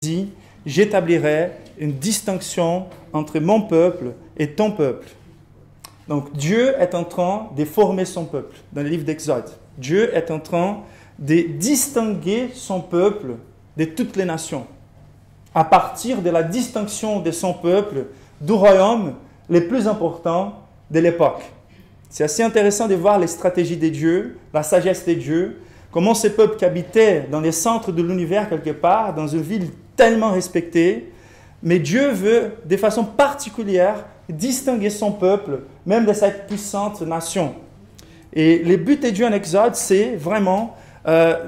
dit, j'établirai une distinction entre mon peuple et ton peuple. Donc Dieu est en train de former son peuple dans le livre d'Exode. Dieu est en train de distinguer son peuple de toutes les nations à partir de la distinction de son peuple du royaume les plus importants de l'époque. C'est assez intéressant de voir les stratégies de Dieu, la sagesse de Dieu, comment ces peuples qui habitaient dans les centres de l'univers quelque part, dans une ville tellement respectée, mais Dieu veut de façon particulière distinguer son peuple, même de cette puissante nation. Et le but de Dieu en Exode, c'est vraiment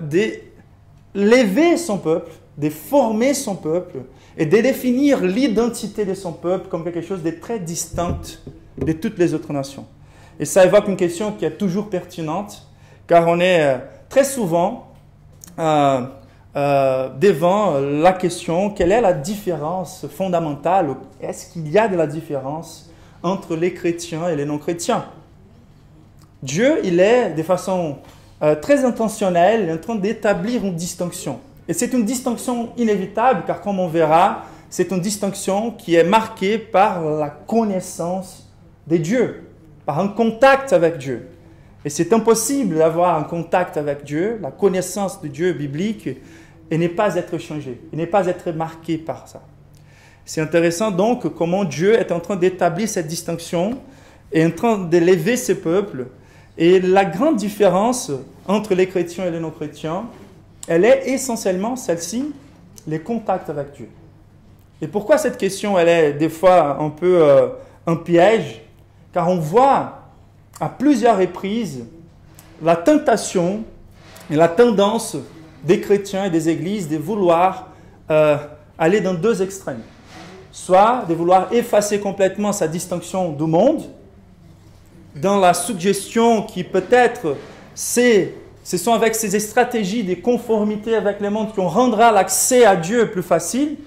d'élever son peuple, de former son peuple et de définir l'identité de son peuple comme quelque chose de très distinct de toutes les autres nations. Et ça évoque une question qui est toujours pertinente, car on est très souvent devant la question, quelle est la différence fondamentale, est-ce qu'il y a de la différence entre les chrétiens et les non-chrétiens? Dieu, il est de façon très intentionnelle en train d'établir une distinction. Et c'est une distinction inévitable, car comme on verra, c'est une distinction qui est marquée par la connaissance de Dieu, par un contact avec Dieu. Et c'est impossible d'avoir un contact avec Dieu, la connaissance de Dieu biblique, et ne pas être changé, et ne pas être marqué par ça. C'est intéressant donc comment Dieu est en train d'établir cette distinction et en train d'élever ses peuples. Et la grande différence entre les chrétiens et les non-chrétiens, elle est essentiellement celle-ci, les contacts avec Dieu. Et pourquoi cette question, elle est des fois un peu un piège? Car on voit à plusieurs reprises la tentation et la tendance des chrétiens et des églises de vouloir aller dans deux extrêmes. Soit de vouloir effacer complètement sa distinction du monde, dans la suggestion qui peut-être ce sont avec ces stratégies de conformité avec le monde qu'on rendra l'accès à Dieu plus facile.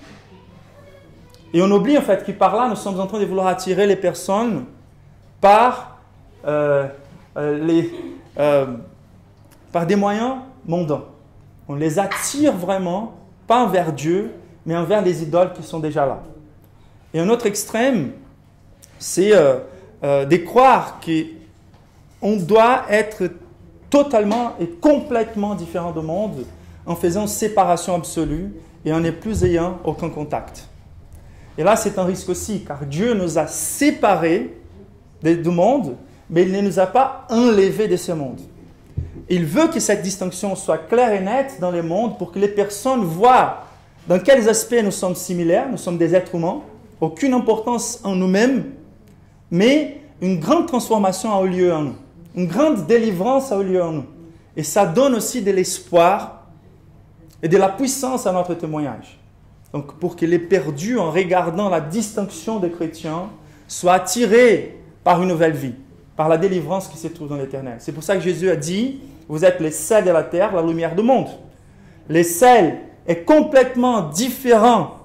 Et on oublie en fait que par là, nous sommes en train de vouloir attirer les personnes par des moyens mondains. On les attire vraiment, pas envers Dieu, mais envers les idoles qui sont déjà là. Et un autre extrême, c'est de croire qu'on doit être totalement et complètement différent du monde en faisant séparation absolue et en ne plus ayant aucun contact. Et là, c'est un risque aussi, car Dieu nous a séparés du monde, mais il ne nous a pas enlevés de ce monde. Il veut que cette distinction soit claire et nette dans le monde pour que les personnes voient dans quels aspects nous sommes similaires, nous sommes des êtres humains, aucune importance en nous-mêmes, mais une grande transformation a eu lieu en nous. Une grande délivrance a eu lieu en nous. Et ça donne aussi de l'espoir et de la puissance à notre témoignage. Donc, pour que les perdus, en regardant la distinction des chrétiens, soient attirés par une nouvelle vie, par la délivrance qui se trouve dans l'Éternel. C'est pour ça que Jésus a dit, vous êtes les sels de la terre, la lumière du monde. Le sel est complètement différent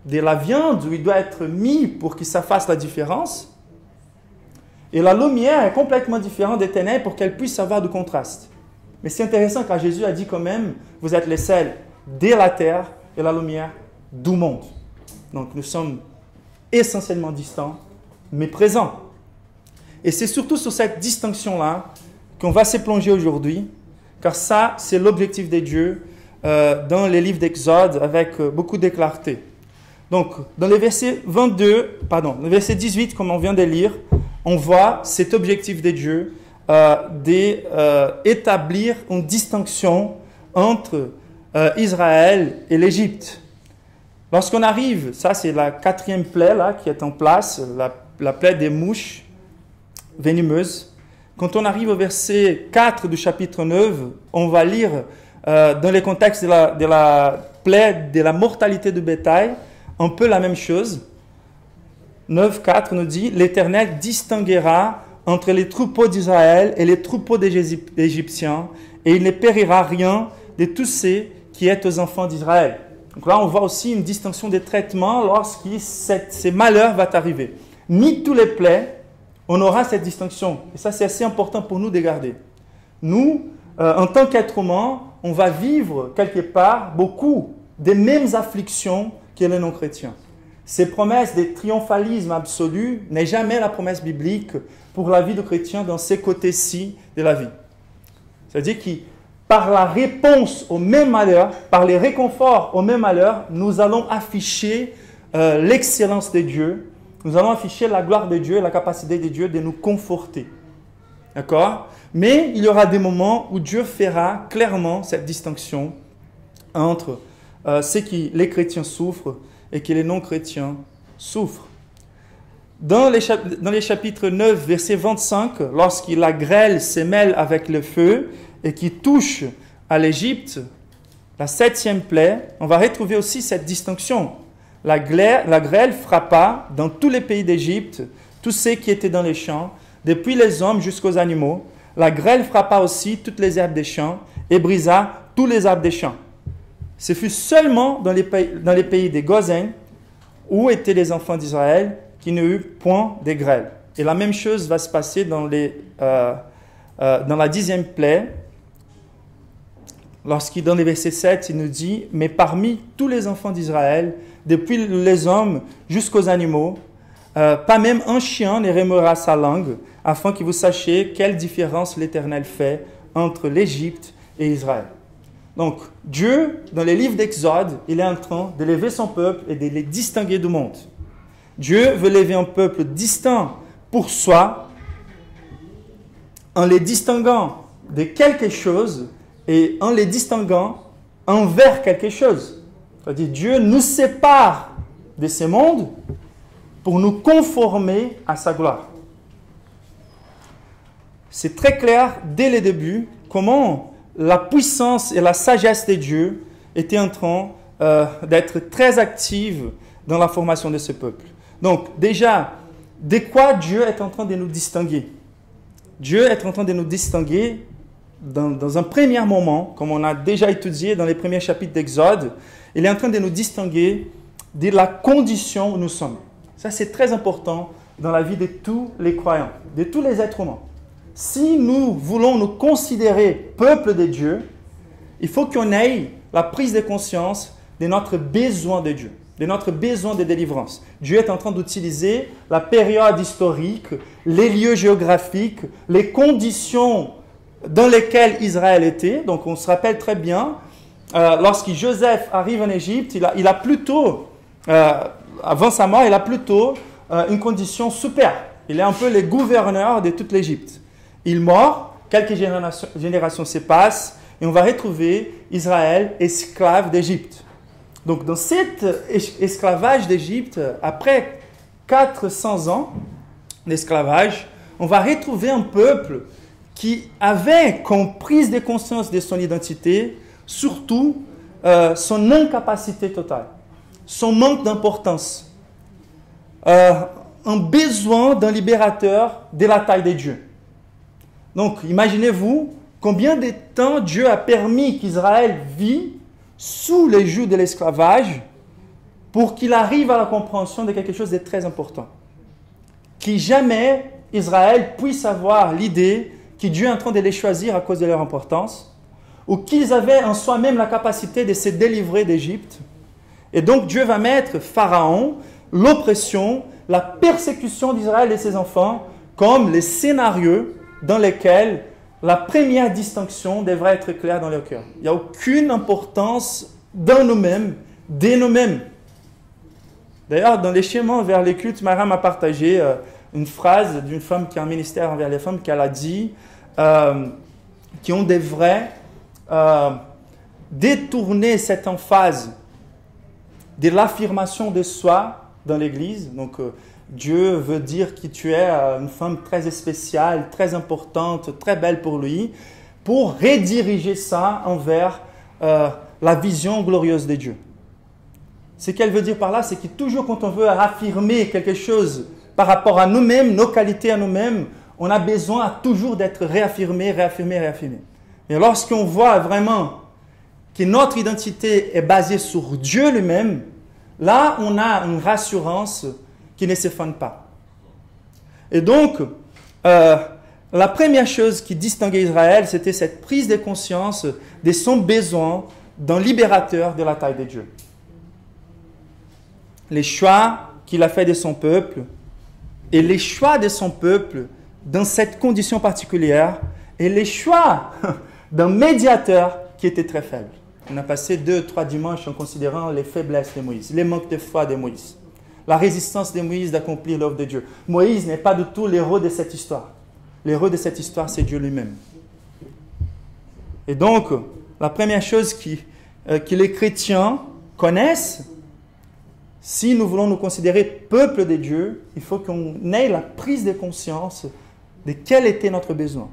de la viande où il doit être mis pour que ça fasse la différence. Et la lumière est complètement différente des ténèbres pour qu'elle puisse avoir du contraste. Mais c'est intéressant car Jésus a dit quand même, vous êtes les sels de la terre et la lumière du monde. Donc nous sommes essentiellement distants, mais présents. Et c'est surtout sur cette distinction-là qu'on va se plonger aujourd'hui, car ça, c'est l'objectif de Dieu dans les livres d'Exode avec beaucoup de clarté. Donc, dans le verset 18, comme on vient de lire, on voit cet objectif de Dieu d'établir une distinction entre Israël et l'Égypte. Lorsqu'on arrive, ça c'est la 4e plaie là, qui est en place, la plaie des mouches venimeuses. Quand on arrive au verset 4 du chapitre 9, on va lire dans le contexte de la plaie de la mortalité du bétail, un peu la même chose. 9.4 nous dit « L'Éternel distinguera entre les troupeaux d'Israël et les troupeaux des Égyptiens, et il ne périra rien de tous ceux qui est aux enfants d'Israël. » Donc là, on voit aussi une distinction des traitements lorsque ces malheurs vont arriver. Ni tous les plaies, on aura cette distinction. Et ça, c'est assez important pour nous de garder. Nous, en tant qu'êtres humains, on va vivre quelque part beaucoup des mêmes afflictions que les non-chrétiens. Ces promesses de triomphalisme absolu n'est jamais la promesse biblique pour la vie de chrétien dans ces côtés-ci de la vie. C'est-à-dire que par la réponse au même malheur, par les réconforts au même malheur, nous allons afficher l'excellence de Dieu, nous allons afficher la gloire de Dieu, la capacité de Dieu de nous conforter. D'accord? Mais il y aura des moments où Dieu fera clairement cette distinction entre ce que les chrétiens souffrent et que les non-chrétiens souffrent. Dans les chapitres 9, verset 25, lorsque la grêle se mêle avec le feu et qui touche à l'Égypte, la 7e plaie, on va retrouver aussi cette distinction. La grêle frappa dans tous les pays d'Égypte, tous ceux qui étaient dans les champs, depuis les hommes jusqu'aux animaux. La grêle frappa aussi toutes les herbes des champs et brisa tous les arbres des champs. Ce fut seulement dans les pays des Gozen, où étaient les enfants d'Israël, qu'il n'y eut point de grêle. Et la même chose va se passer dans la 10e plaie, lorsqu'il, dans le verset 7, il nous dit « Mais parmi tous les enfants d'Israël, depuis les hommes jusqu'aux animaux, pas même un chien ne remuera sa langue, afin que vous sachiez quelle différence l'Éternel fait entre l'Égypte et Israël. » Donc, Dieu, dans les livres d'Exode, il est en train de lever son peuple et de les distinguer du monde. Dieu veut lever un peuple distinct pour soi, en les distinguant de quelque chose et en les distinguant envers quelque chose. C'est-à-dire, Dieu nous sépare de ce monde pour nous conformer à sa gloire. C'est très clair dès le début comment la puissance et la sagesse de Dieu étaient en train d'être très actives dans la formation de ce peuple. Donc déjà, de quoi Dieu est en train de nous distinguer? Dieu est en train de nous distinguer dans un premier moment, comme on a déjà étudié dans les premiers chapitres d'Exode, il est en train de nous distinguer de la condition où nous sommes. Ça, c'est très important dans la vie de tous les croyants, de tous les êtres humains. Si nous voulons nous considérer peuple de Dieu, il faut qu'on ait la prise de conscience de notre besoin de Dieu, de notre besoin de délivrance. Dieu est en train d'utiliser la période historique, les lieux géographiques, les conditions dans lesquelles Israël était. Donc on se rappelle très bien, lorsque Joseph arrive en Égypte, il a plutôt, avant sa mort, il a plutôt une condition super. Il est un peu le gouverneur de toute l'Égypte. Il mort, quelques générations se passent, et on va retrouver Israël esclave d'Égypte. Donc dans cet esclavage d'Égypte, après 400 ans d'esclavage, on va retrouver un peuple qui avait comme prise de conscience de son identité, surtout son incapacité totale, son manque d'importance, un besoin d'un libérateur de la taille de Dieu. Donc, imaginez-vous combien de temps Dieu a permis qu'Israël vit sous les jougs de l'esclavage pour qu'il arrive à la compréhension de quelque chose de très important. Que jamais Israël puisse avoir l'idée que Dieu est en train de les choisir à cause de leur importance, ou qu'ils avaient en soi-même la capacité de se délivrer d'Égypte. Et donc Dieu va mettre Pharaon, l'oppression, la persécution d'Israël et ses enfants comme les scénarios dans lesquels la première distinction devrait être claire dans leur cœur. Il n'y a aucune importance dans nous-mêmes, dès nous-mêmes. D'ailleurs, dans les chemins vers les cultes, Maria m'a partagé une phrase d'une femme qui a un ministère envers les femmes, qu'elle a dit qu'on devrait détourner cette emphase de l'affirmation de soi dans l'Église. Donc, Dieu veut dire que tu es une femme très spéciale, très importante, très belle pour lui, pour rediriger ça envers la vision glorieuse de Dieu. Ce qu'elle veut dire par là, c'est que toujours quand on veut affirmer quelque chose par rapport à nous-mêmes, nos qualités à nous-mêmes, on a besoin toujours d'être réaffirmé. Mais lorsqu'on voit vraiment que notre identité est basée sur Dieu lui-même, là, on a une rassurance qui ne s'effondre pas. Et donc, la première chose qui distinguait Israël, c'était cette prise de conscience de son besoin d'un libérateur de la taille de Dieu. Les choix qu'il a fait de son peuple et les choix de son peuple dans cette condition particulière et les choix d'un médiateur qui était très faible. On a passé 2-3 dimanches en considérant les faiblesses de Moïse, les manques de foi de Moïse, la résistance de Moïse d'accomplir l'œuvre de Dieu. Moïse n'est pas du tout l'héros de cette histoire. L'héros de cette histoire, c'est Dieu lui-même. Et donc, la première chose que les chrétiens connaissent, si nous voulons nous considérer peuple de Dieu, il faut qu'on ait la prise de conscience de quel était notre besoin,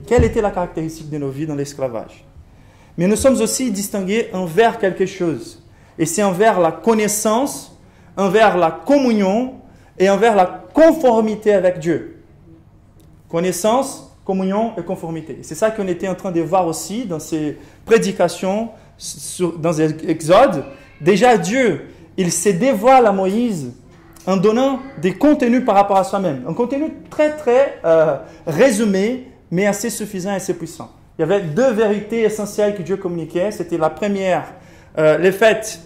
quelle était la caractéristique de nos vies dans l'esclavage. Mais nous sommes aussi distingués envers quelque chose. Et c'est envers la connaissance, envers la communion et envers la conformité avec Dieu. Connaissance, communion et conformité. C'est ça qu'on était en train de voir aussi dans ces prédications, dans l'Exode. Déjà, Dieu, il se dévoile à Moïse en donnant des contenus par rapport à soi-même. Un contenu très, très résumé, mais assez suffisant et assez puissant. Il y avait 2 vérités essentielles que Dieu communiquait. C'était la première, le fait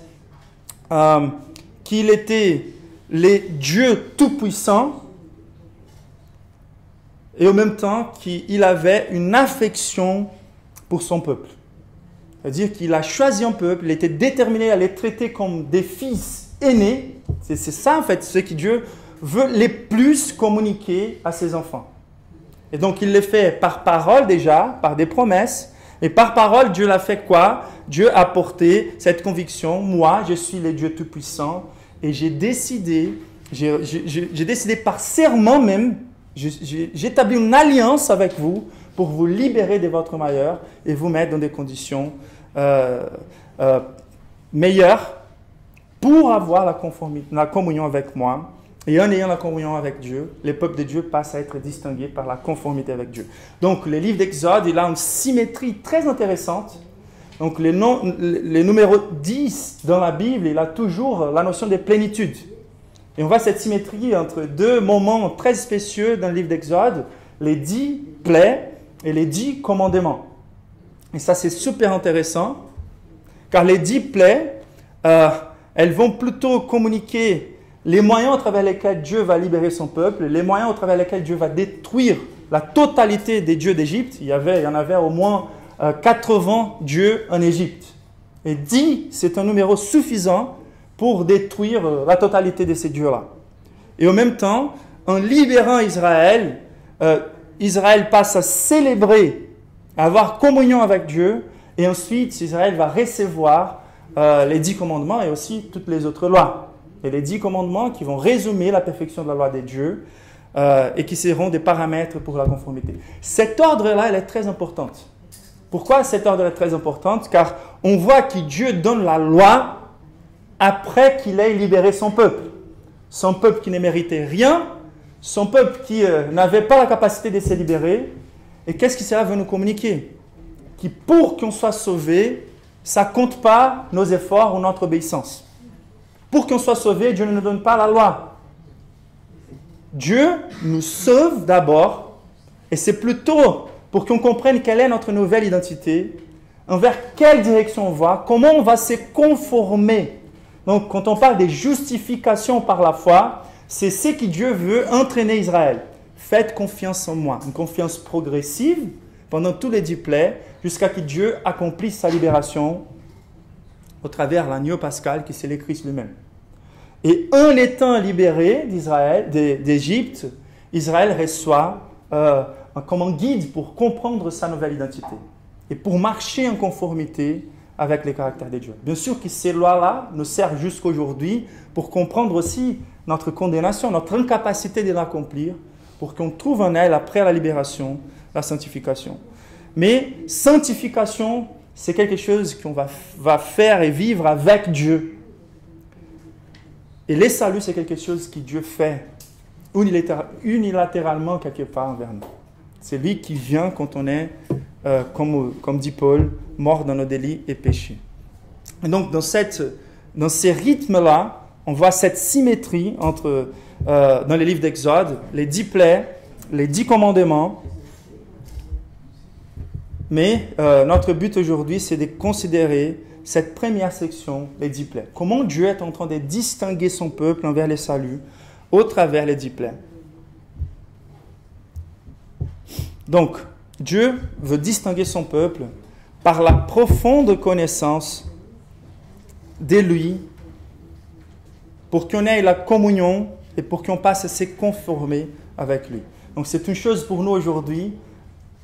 qu'il était le Dieu tout-puissant et en même temps qu'il avait une affection pour son peuple. C'est-à-dire qu'il a choisi un peuple, il était déterminé à les traiter comme des fils aînés. C'est ça en fait ce que Dieu veut le plus communiquer à ses enfants. Et donc, il le fait par parole déjà, par des promesses. Et par parole, Dieu l'a fait quoi? Dieu a porté cette conviction. Moi, je suis le Dieu Tout-Puissant. Et j'ai décidé par serment même, j'ai établi une alliance avec vous pour vous libérer de votre malheur et vous mettre dans des conditions meilleures pour avoir la communion avec moi. Et en ayant la communion avec Dieu, les peuples de Dieu passent à être distingués par la conformité avec Dieu. Donc, le livre d'Exode, il a une symétrie très intéressante. Donc, le numéro 10 dans la Bible, il a toujours la notion de plénitude. Et on voit cette symétrie entre 2 moments très spécieux dans le livre d'Exode, les 10 plaies et les 10 commandements. Et ça, c'est super intéressant, car les 10 plaies, elles vont plutôt communiquer les moyens à travers lesquels Dieu va libérer son peuple, les moyens à travers lesquels Dieu va détruire la totalité des dieux d'Égypte. Il y en avait au moins 80 dieux en Égypte. Et 10, c'est un numéro suffisant pour détruire la totalité de ces dieux-là. Et en même temps, en libérant Israël, Israël passe à célébrer, à avoir communion avec Dieu, et ensuite Israël va recevoir les 10 commandements et aussi toutes les autres lois. Et les 10 commandements qui vont résumer la perfection de la loi de Dieu et qui seront des paramètres pour la conformité. Cet ordre-là, elle est très importante. Pourquoi cet ordre est très important? Car on voit que Dieu donne la loi après qu'il ait libéré son peuple. Son peuple qui ne méritait rien, son peuple qui n'avait pas la capacité de se libérer. Et qu'est-ce que cela veut nous communiquer? Que pour qu'on soit sauvé, ça ne compte pas nos efforts ou notre obéissance. Pour qu'on soit sauvé, Dieu ne nous donne pas la loi. Dieu nous sauve d'abord, et c'est plutôt pour qu'on comprenne quelle est notre nouvelle identité, envers quelle direction on va, comment on va se conformer. Donc, quand on parle des justifications par la foi, c'est ce que Dieu veut entraîner Israël. Faites confiance en moi, une confiance progressive pendant tous les 10 plaies, jusqu'à ce que Dieu accomplisse sa libération au travers l'agneau pascal qui c'est le Christ lui-même. Et en étant libéré d'Égypte, Israël reçoit comme un guide pour comprendre sa nouvelle identité et pour marcher en conformité avec les caractères de Dieu. Bien sûr que ces lois-là nous servent jusqu'à aujourd'hui pour comprendre aussi notre condamnation, notre incapacité de l'accomplir, pour qu'on trouve en elle, après la libération, la sanctification. Mais sanctification, c'est quelque chose qu'on va faire et vivre avec Dieu. Et les saluts, c'est quelque chose que Dieu fait unilatéralement quelque part envers nous. C'est lui qui vient quand on est, comme dit Paul, mort dans nos délits et péchés. Et donc, dans ces rythmes-là, on voit cette symétrie entre, dans les livres d'Exode, les 10 plaies, les 10 commandements. Mais notre but aujourd'hui, c'est de considérer cette première section, les 10 plaies. Comment Dieu est en train de distinguer son peuple envers les saluts au travers les 10 plaies. Donc, Dieu veut distinguer son peuple par la profonde connaissance de lui, pour qu'on ait la communion et pour qu'on passe à se conformer avec lui. Donc c'est une chose pour nous aujourd'hui,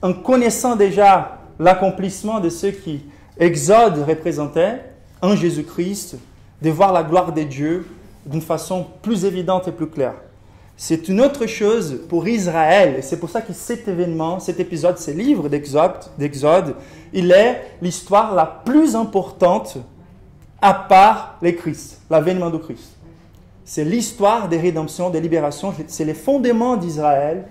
en connaissant déjà l'accomplissement de ce qui Exode représentait en Jésus-Christ, de voir la gloire de Dieu d'une façon plus évidente et plus claire. C'est une autre chose pour Israël, et c'est pour ça que cet événement, cet épisode, ce livre d'Exode, il est l'histoire la plus importante à part les Christ, l'avènement de Christ. C'est l'histoire des rédemptions, des libérations, c'est les fondements d'Israël.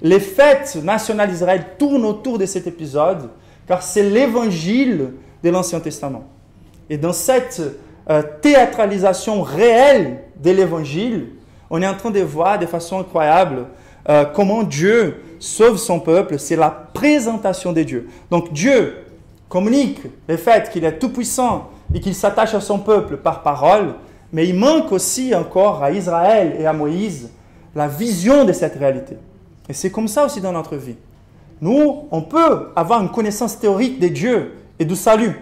Les fêtes nationales d'Israël tournent autour de cet épisode, car c'est l'évangile de l'Ancien Testament. Et dans cette théâtralisation réelle de l'évangile, on est en train de voir de façon incroyable comment Dieu sauve son peuple. C'est la présentation de Dieu. Donc Dieu communique le fait qu'il est tout-puissant et qu'il s'attache à son peuple par parole, mais il manque aussi encore à Israël et à Moïse la vision de cette réalité. Et c'est comme ça aussi dans notre vie. Nous, on peut avoir une connaissance théorique de Dieu et du salut,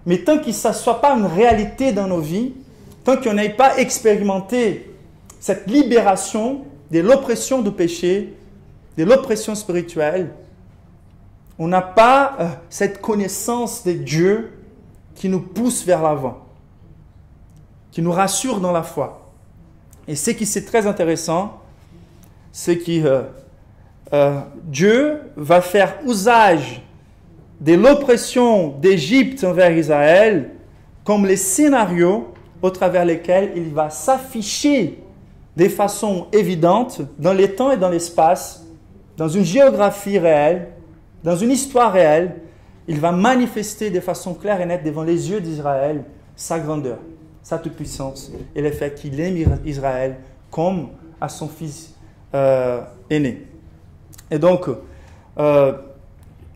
mais tant que ça ne soit pas une réalité dans nos vies, tant qu'on n'ait pas expérimenté cette libération de l'oppression du péché, de l'oppression spirituelle, on n'a pas cette connaissance de Dieu qui nous pousse vers l'avant, qui nous rassure dans la foi. Et ce qui est très intéressant, c'est que Dieu va faire usage de l'oppression d'Égypte envers Israël comme les scénarios au travers lesquels il va s'afficher de façon évidente dans les temps et dans l'espace, dans une géographie réelle, dans une histoire réelle. Il va manifester de façon claire et nette devant les yeux d'Israël sa grandeur, sa toute-puissance et le fait qu'il aime Israël comme à son fils aîné. Et donc,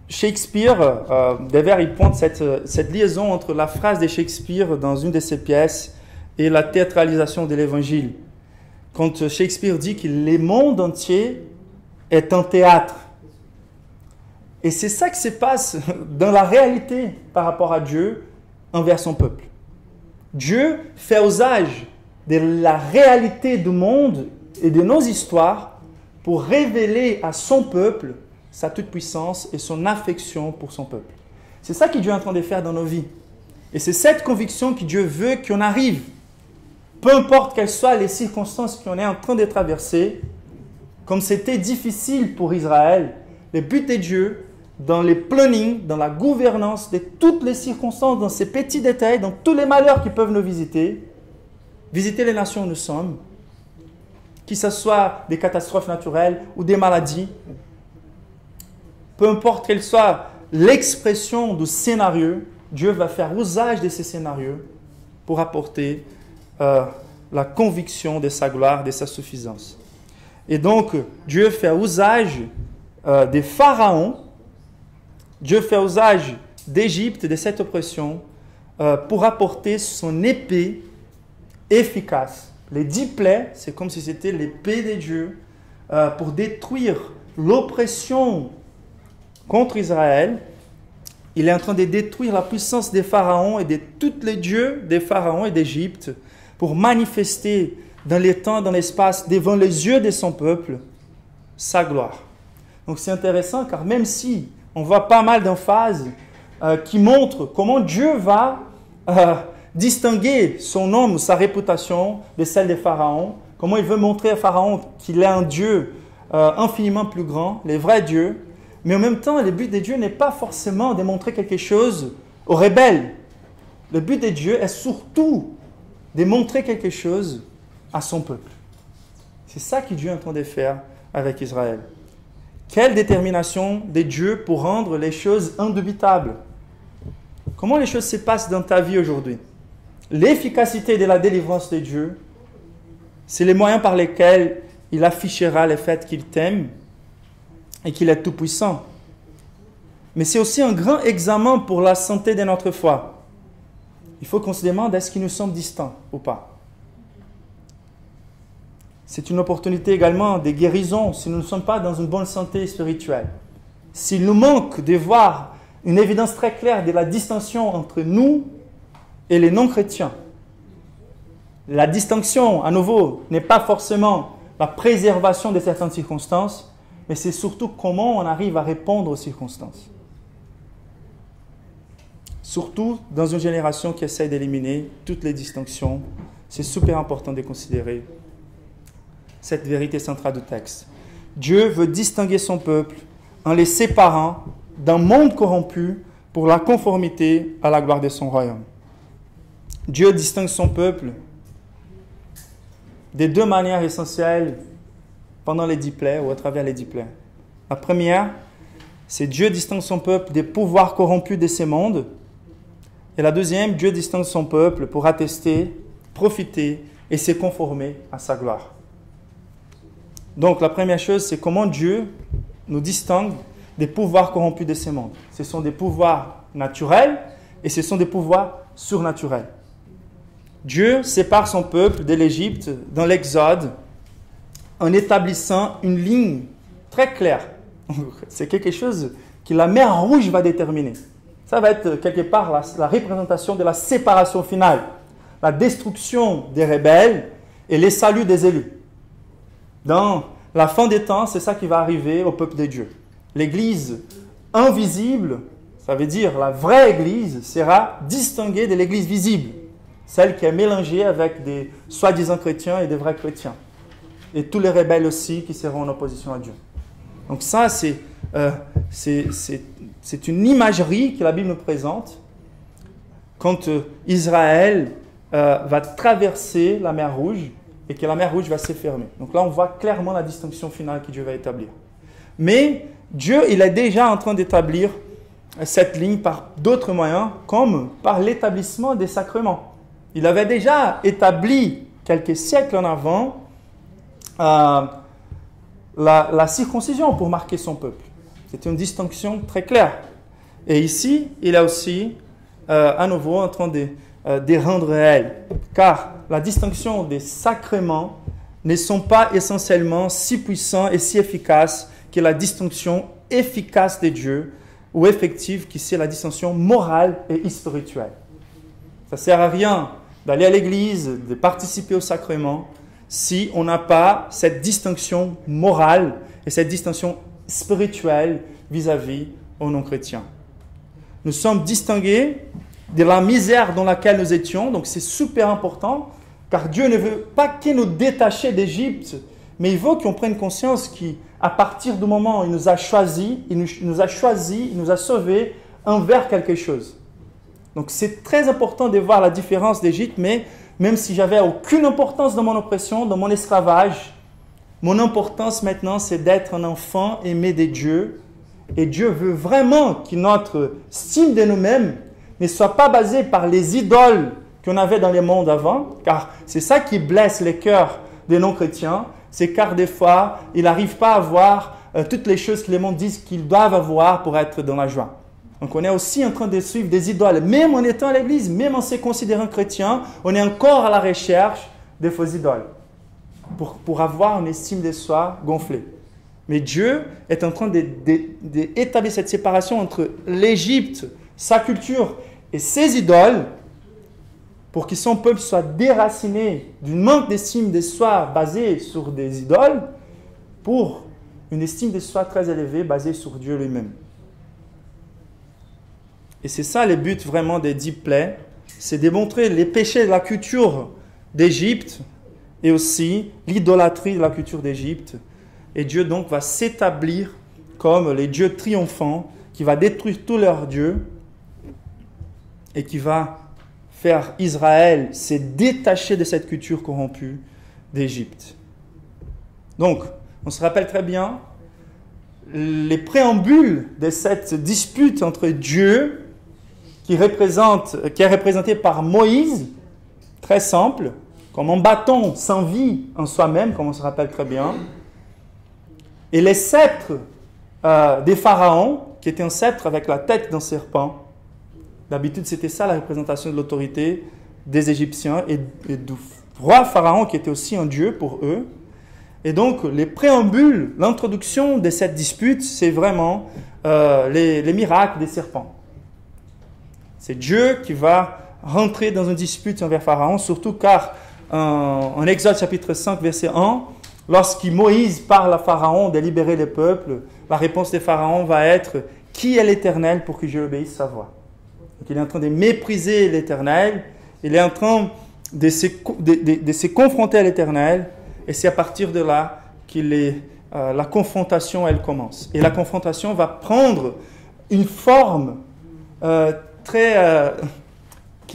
Shakespeare, Dever, il pointe cette liaison entre la phrase de Shakespeare dans une de ses pièces et la théâtralisation de l'Évangile. Quand Shakespeare dit que le monde entier est un théâtre. Et c'est ça qui se passe dans la réalité par rapport à Dieu envers son peuple. Dieu fait usage de la réalité du monde et de nos histoires pour révéler à son peuple sa toute-puissance et son affection pour son peuple. C'est ça que Dieu est en train de faire dans nos vies. Et c'est cette conviction que Dieu veut qu'on arrive. Peu importe quelles soient les circonstances qu'on est en train de traverser, comme c'était difficile pour Israël, le but de Dieu, dans les plannings, dans la gouvernance de toutes les circonstances, dans ces petits détails, dans tous les malheurs qui peuvent nous visiter les nations où nous sommes, que ce soit des catastrophes naturelles ou des maladies, peu importe quelle soit l'expression du scénario, Dieu va faire usage de ces scénarios pour apporter la conviction de sa gloire, de sa suffisance. Et donc, Dieu fait usage des pharaons, Dieu fait usage d'Égypte, de cette oppression, pour apporter son épée efficace. Les 10 plaies, c'est comme si c'était l'épée de Dieu pour détruire l'oppression contre Israël. Il est en train de détruire la puissance des pharaons et de tous les dieux des pharaons et d'Égypte pour manifester dans les temps, dans l'espace, devant les yeux de son peuple, sa gloire. Donc c'est intéressant car même si on voit pas mal d'emphases qui montrent comment Dieu va distinguer son nom ou sa réputation de celle des pharaons, comment il veut montrer à Pharaon qu'il est un Dieu infiniment plus grand, les vrais dieux, mais en même temps, le but de Dieu n'est pas forcément de montrer quelque chose aux rebelles. Le but de Dieu est surtout de montrer quelque chose à son peuple. C'est ça que Dieu est en train de faire avec Israël. Quelle détermination de Dieu pour rendre les choses indubitables. Comment les choses se passent dans ta vie aujourd'hui? L'efficacité de la délivrance de Dieu, c'est les moyens par lesquels il affichera le fait qu'il t'aime et qu'il est tout-puissant. Mais c'est aussi un grand examen pour la santé de notre foi. il faut qu'on se demande est-ce que nous sommes distincts ou pas. C'est une opportunité également de guérison si nous ne sommes pas dans une bonne santé spirituelle. S'il nous manque de voir une évidence très claire de la distinction entre nous et les non-chrétiens. La distinction, à nouveau, n'est pas forcément la préservation de certaines circonstances, mais c'est surtout comment on arrive à répondre aux circonstances. Surtout dans une génération qui essaie d'éliminer toutes les distinctions, c'est super important de considérer cette vérité centrale du texte. Dieu veut distinguer son peuple en les séparant d'un monde corrompu pour la conformité à la gloire de son royaume. Dieu distingue son peuple de deux manières essentielles pendant les 10 plaies ou à travers les 10 plaies. La première, c'est Dieu distingue son peuple des pouvoirs corrompus de ce monde. Et la deuxième, Dieu distingue son peuple pour attester, profiter et se conformer à sa gloire. Donc la première chose, c'est comment Dieu nous distingue des pouvoirs corrompus de ce monde. Ce sont des pouvoirs naturels et ce sont des pouvoirs surnaturels. Dieu sépare son peuple de l'Égypte dans l'Exode en établissant une ligne très claire. C'est quelque chose que la mer Rouge va déterminer. Ça va être quelque part la représentation de la séparation finale, la destruction des rebelles et les saluts des élus. Dans la fin des temps, c'est ça qui va arriver au peuple de Dieu. L'Église invisible, ça veut dire la vraie Église, sera distinguée de l'Église visible, celle qui est mélangée avec des soi-disant chrétiens et des vrais chrétiens. Et tous les rebelles aussi qui seront en opposition à Dieu. Donc ça, c'est une imagerie que la Bible nous présente quand Israël va traverser la mer Rouge et que la mer Rouge va se fermer. Donc là, on voit clairement la distinction finale que Dieu va établir. Mais Dieu, il est déjà en train d'établir cette ligne par d'autres moyens, comme par l'établissement des sacrements. Il avait déjà établi, quelques siècles en avant, la circoncision pour marquer son peuple. C'était une distinction très claire. Et ici, il est aussi à nouveau en train de rendre réel. Car la distinction des sacrements ne sont pas essentiellement si puissants et si efficaces que la distinction efficace de Dieu ou effective qui c'est la distinction morale et spirituelle. Ça ne sert à rien d'aller à l'église, de participer au sacrement si on n'a pas cette distinction morale et cette distinction spirituelle vis-à-vis aux non-chrétiens. Nous sommes distingués de la misère dans laquelle nous étions, donc c'est super important, car Dieu ne veut pas que nous détacher d'Égypte, mais il veut qu'on prenne conscience qu'à partir du moment où il nous a choisis, il nous a sauvés envers quelque chose. Donc c'est très important de voir la différence d'Égypte, mais même si j'avais aucune importance dans mon oppression, dans mon esclavage, mon importance maintenant, c'est d'être un enfant aimé de Dieu. Et Dieu veut vraiment que notre estime de nous-mêmes ne soit pas basée par les idoles qu'on avait dans le monde avant, car c'est ça qui blesse les cœurs des non-chrétiens, c'est car des fois, ils n'arrivent pas à voir toutes les choses que les mondes disent qu'ils doivent avoir pour être dans la joie. Donc on est aussi en train de suivre des idoles. Même en étant à l'église, même en se considérant chrétien, on est encore à la recherche des fausses idoles pour avoir une estime de soi gonflée. Mais Dieu est en train d'établir cette séparation entre l'Égypte, sa culture et ses idoles pour que son peuple soit déraciné d'une manque d'estime de soi basée sur des idoles pour une estime de soi très élevée basée sur Dieu lui-même. Et c'est ça le but vraiment des 10 plaies, c'est démontrer les péchés de la culture d'Égypte et aussi l'idolâtrie de la culture d'Égypte. Et Dieu donc va s'établir comme les dieux triomphants, qui va détruire tous leurs dieux et qui va faire Israël se détacher de cette culture corrompue d'Égypte. Donc, on se rappelle très bien les préambules de cette dispute entre Dieu, qui est représenté par Moïse, très simple, comme un bâton sans vie en soi-même, comme on se rappelle très bien, et les sceptres des pharaons, qui étaient un sceptre avec la tête d'un serpent, D'habitude, c'était ça la représentation de l'autorité des Égyptiens et du roi Pharaon qui était aussi un dieu pour eux. Et donc, les préambules, l'introduction de cette dispute, c'est vraiment les miracles des serpents. C'est Dieu qui va rentrer dans une dispute envers Pharaon, surtout car en Exode chapitre 5, verset 1, lorsque Moïse parle à Pharaon de libérer le peuple, la réponse de Pharaon va être « Qui est l'Éternel pour que je obéisse sa voix ?» Donc, il est en train de mépriser l'Éternel, il est en train de se confronter à l'Éternel, et c'est à partir de là que la confrontation, elle commence. Et la confrontation va prendre une forme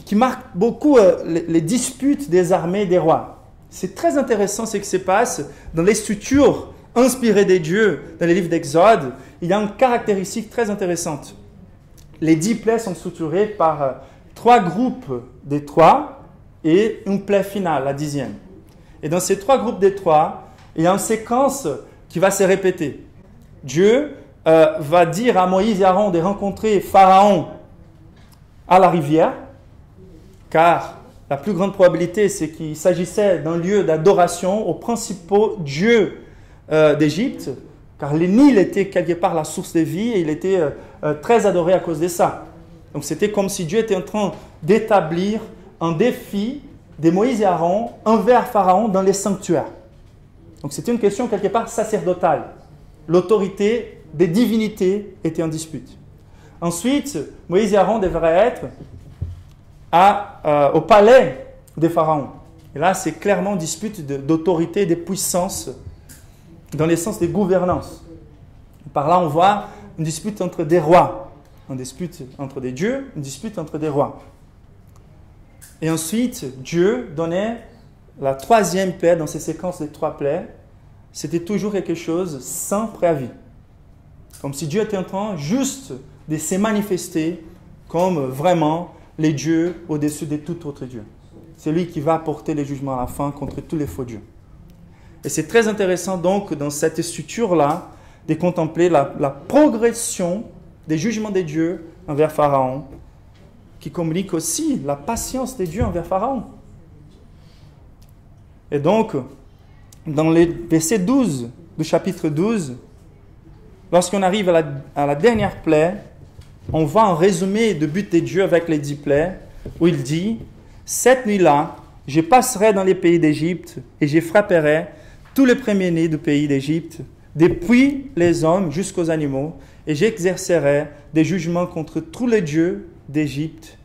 qui marque beaucoup les disputes des armées des rois. C'est très intéressant ce qui se passe dans les structures inspirées des dieux dans les livres d'Exode. Il y a une caractéristique très intéressante. Les 10 plaies sont structurées par 3 groupes de 3 et une plaie finale, la 10e. Et dans ces 3 groupes de 3, il y a une séquence qui va se répéter. Dieu va dire à Moïse et Aaron de rencontrer Pharaon à la rivière, car la plus grande probabilité, c'est qu'il s'agissait d'un lieu d'adoration aux principaux dieux d'Égypte, car le Nil était quelque part la source de vie et il était très adoré à cause de ça. Donc c'était comme si Dieu était en train d'établir un défi de Moïse et Aaron envers Pharaon dans les sanctuaires. Donc c'était une question quelque part sacerdotale. L'autorité des divinités était en dispute. Ensuite, Moïse et Aaron devraient être au palais de Pharaon. Et là, c'est clairement une dispute d'autorité et de puissance dans le sens des gouvernances. Par là, on voit une dispute entre des rois, une dispute entre des dieux, une dispute entre des rois. Et ensuite, Dieu donnait la 3e plaie dans ces séquences de 3 plaies. C'était toujours quelque chose sans préavis. Comme si Dieu était en train juste de se manifester comme vraiment les dieux au-dessus de tout autre Dieu. C'est lui qui va apporter les jugements à la fin contre tous les faux dieux. Et c'est très intéressant donc dans cette structure-là de contempler la progression des jugements des dieux envers Pharaon, qui communique aussi la patience des dieux envers Pharaon. Et donc, dans les versets 12 du chapitre 12, lorsqu'on arrive à la dernière plaie, on voit un résumé de but des dieux avec les 10 plaies, où il dit « Cette nuit-là, je passerai dans les pays d'Égypte et je frapperai tous les premiers-nés du pays d'Égypte, depuis les hommes jusqu'aux animaux, et j'exercerai des jugements contre tous les dieux d'Égypte.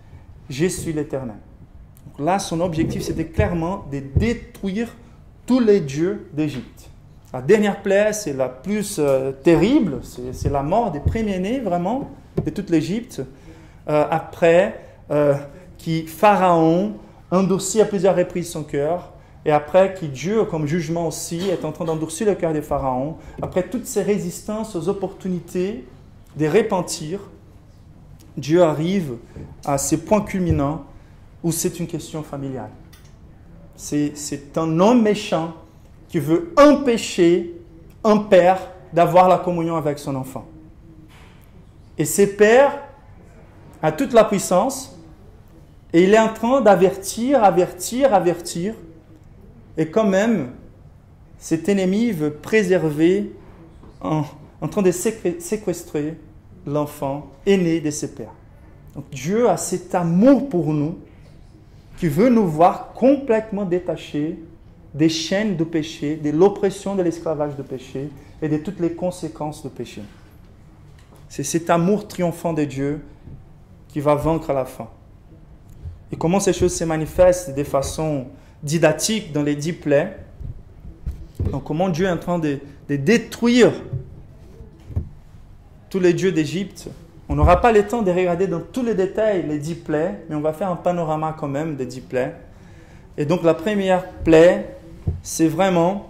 Je suis l'Éternel. » Là, son objectif, c'était clairement de détruire tous les dieux d'Égypte. La dernière plaie, c'est la plus terrible, c'est la mort des premiers-nés, vraiment, de toute l'Égypte, après qui Pharaon endurcit à plusieurs reprises son cœur, et après qui Dieu, comme jugement aussi, est en train d'endurcir le cœur de Pharaon, après toutes ces résistances aux opportunités de repentir, Dieu arrive à ce point culminant où c'est une question familiale. C'est un homme méchant qui veut empêcher un père d'avoir la communion avec son enfant. Et ce père a toute la puissance et il est en train d'avertir. Et quand même, cet ennemi veut préserver, en train de séquestrer l'enfant aîné de ses pères. Donc Dieu a cet amour pour nous qui veut nous voir complètement détachés des chaînes de péché, de l'oppression de l'esclavage de péché et de toutes les conséquences du péché. C'est cet amour triomphant de Dieu qui va vaincre à la fin. Et comment ces choses se manifestent de façon didactique dans les 10 plaies. Donc comment Dieu est en train de détruire tous les dieux d'Égypte. On n'aura pas le temps de regarder dans tous les détails les 10 plaies, mais on va faire un panorama quand même des 10 plaies. Et donc la première plaie, c'est vraiment,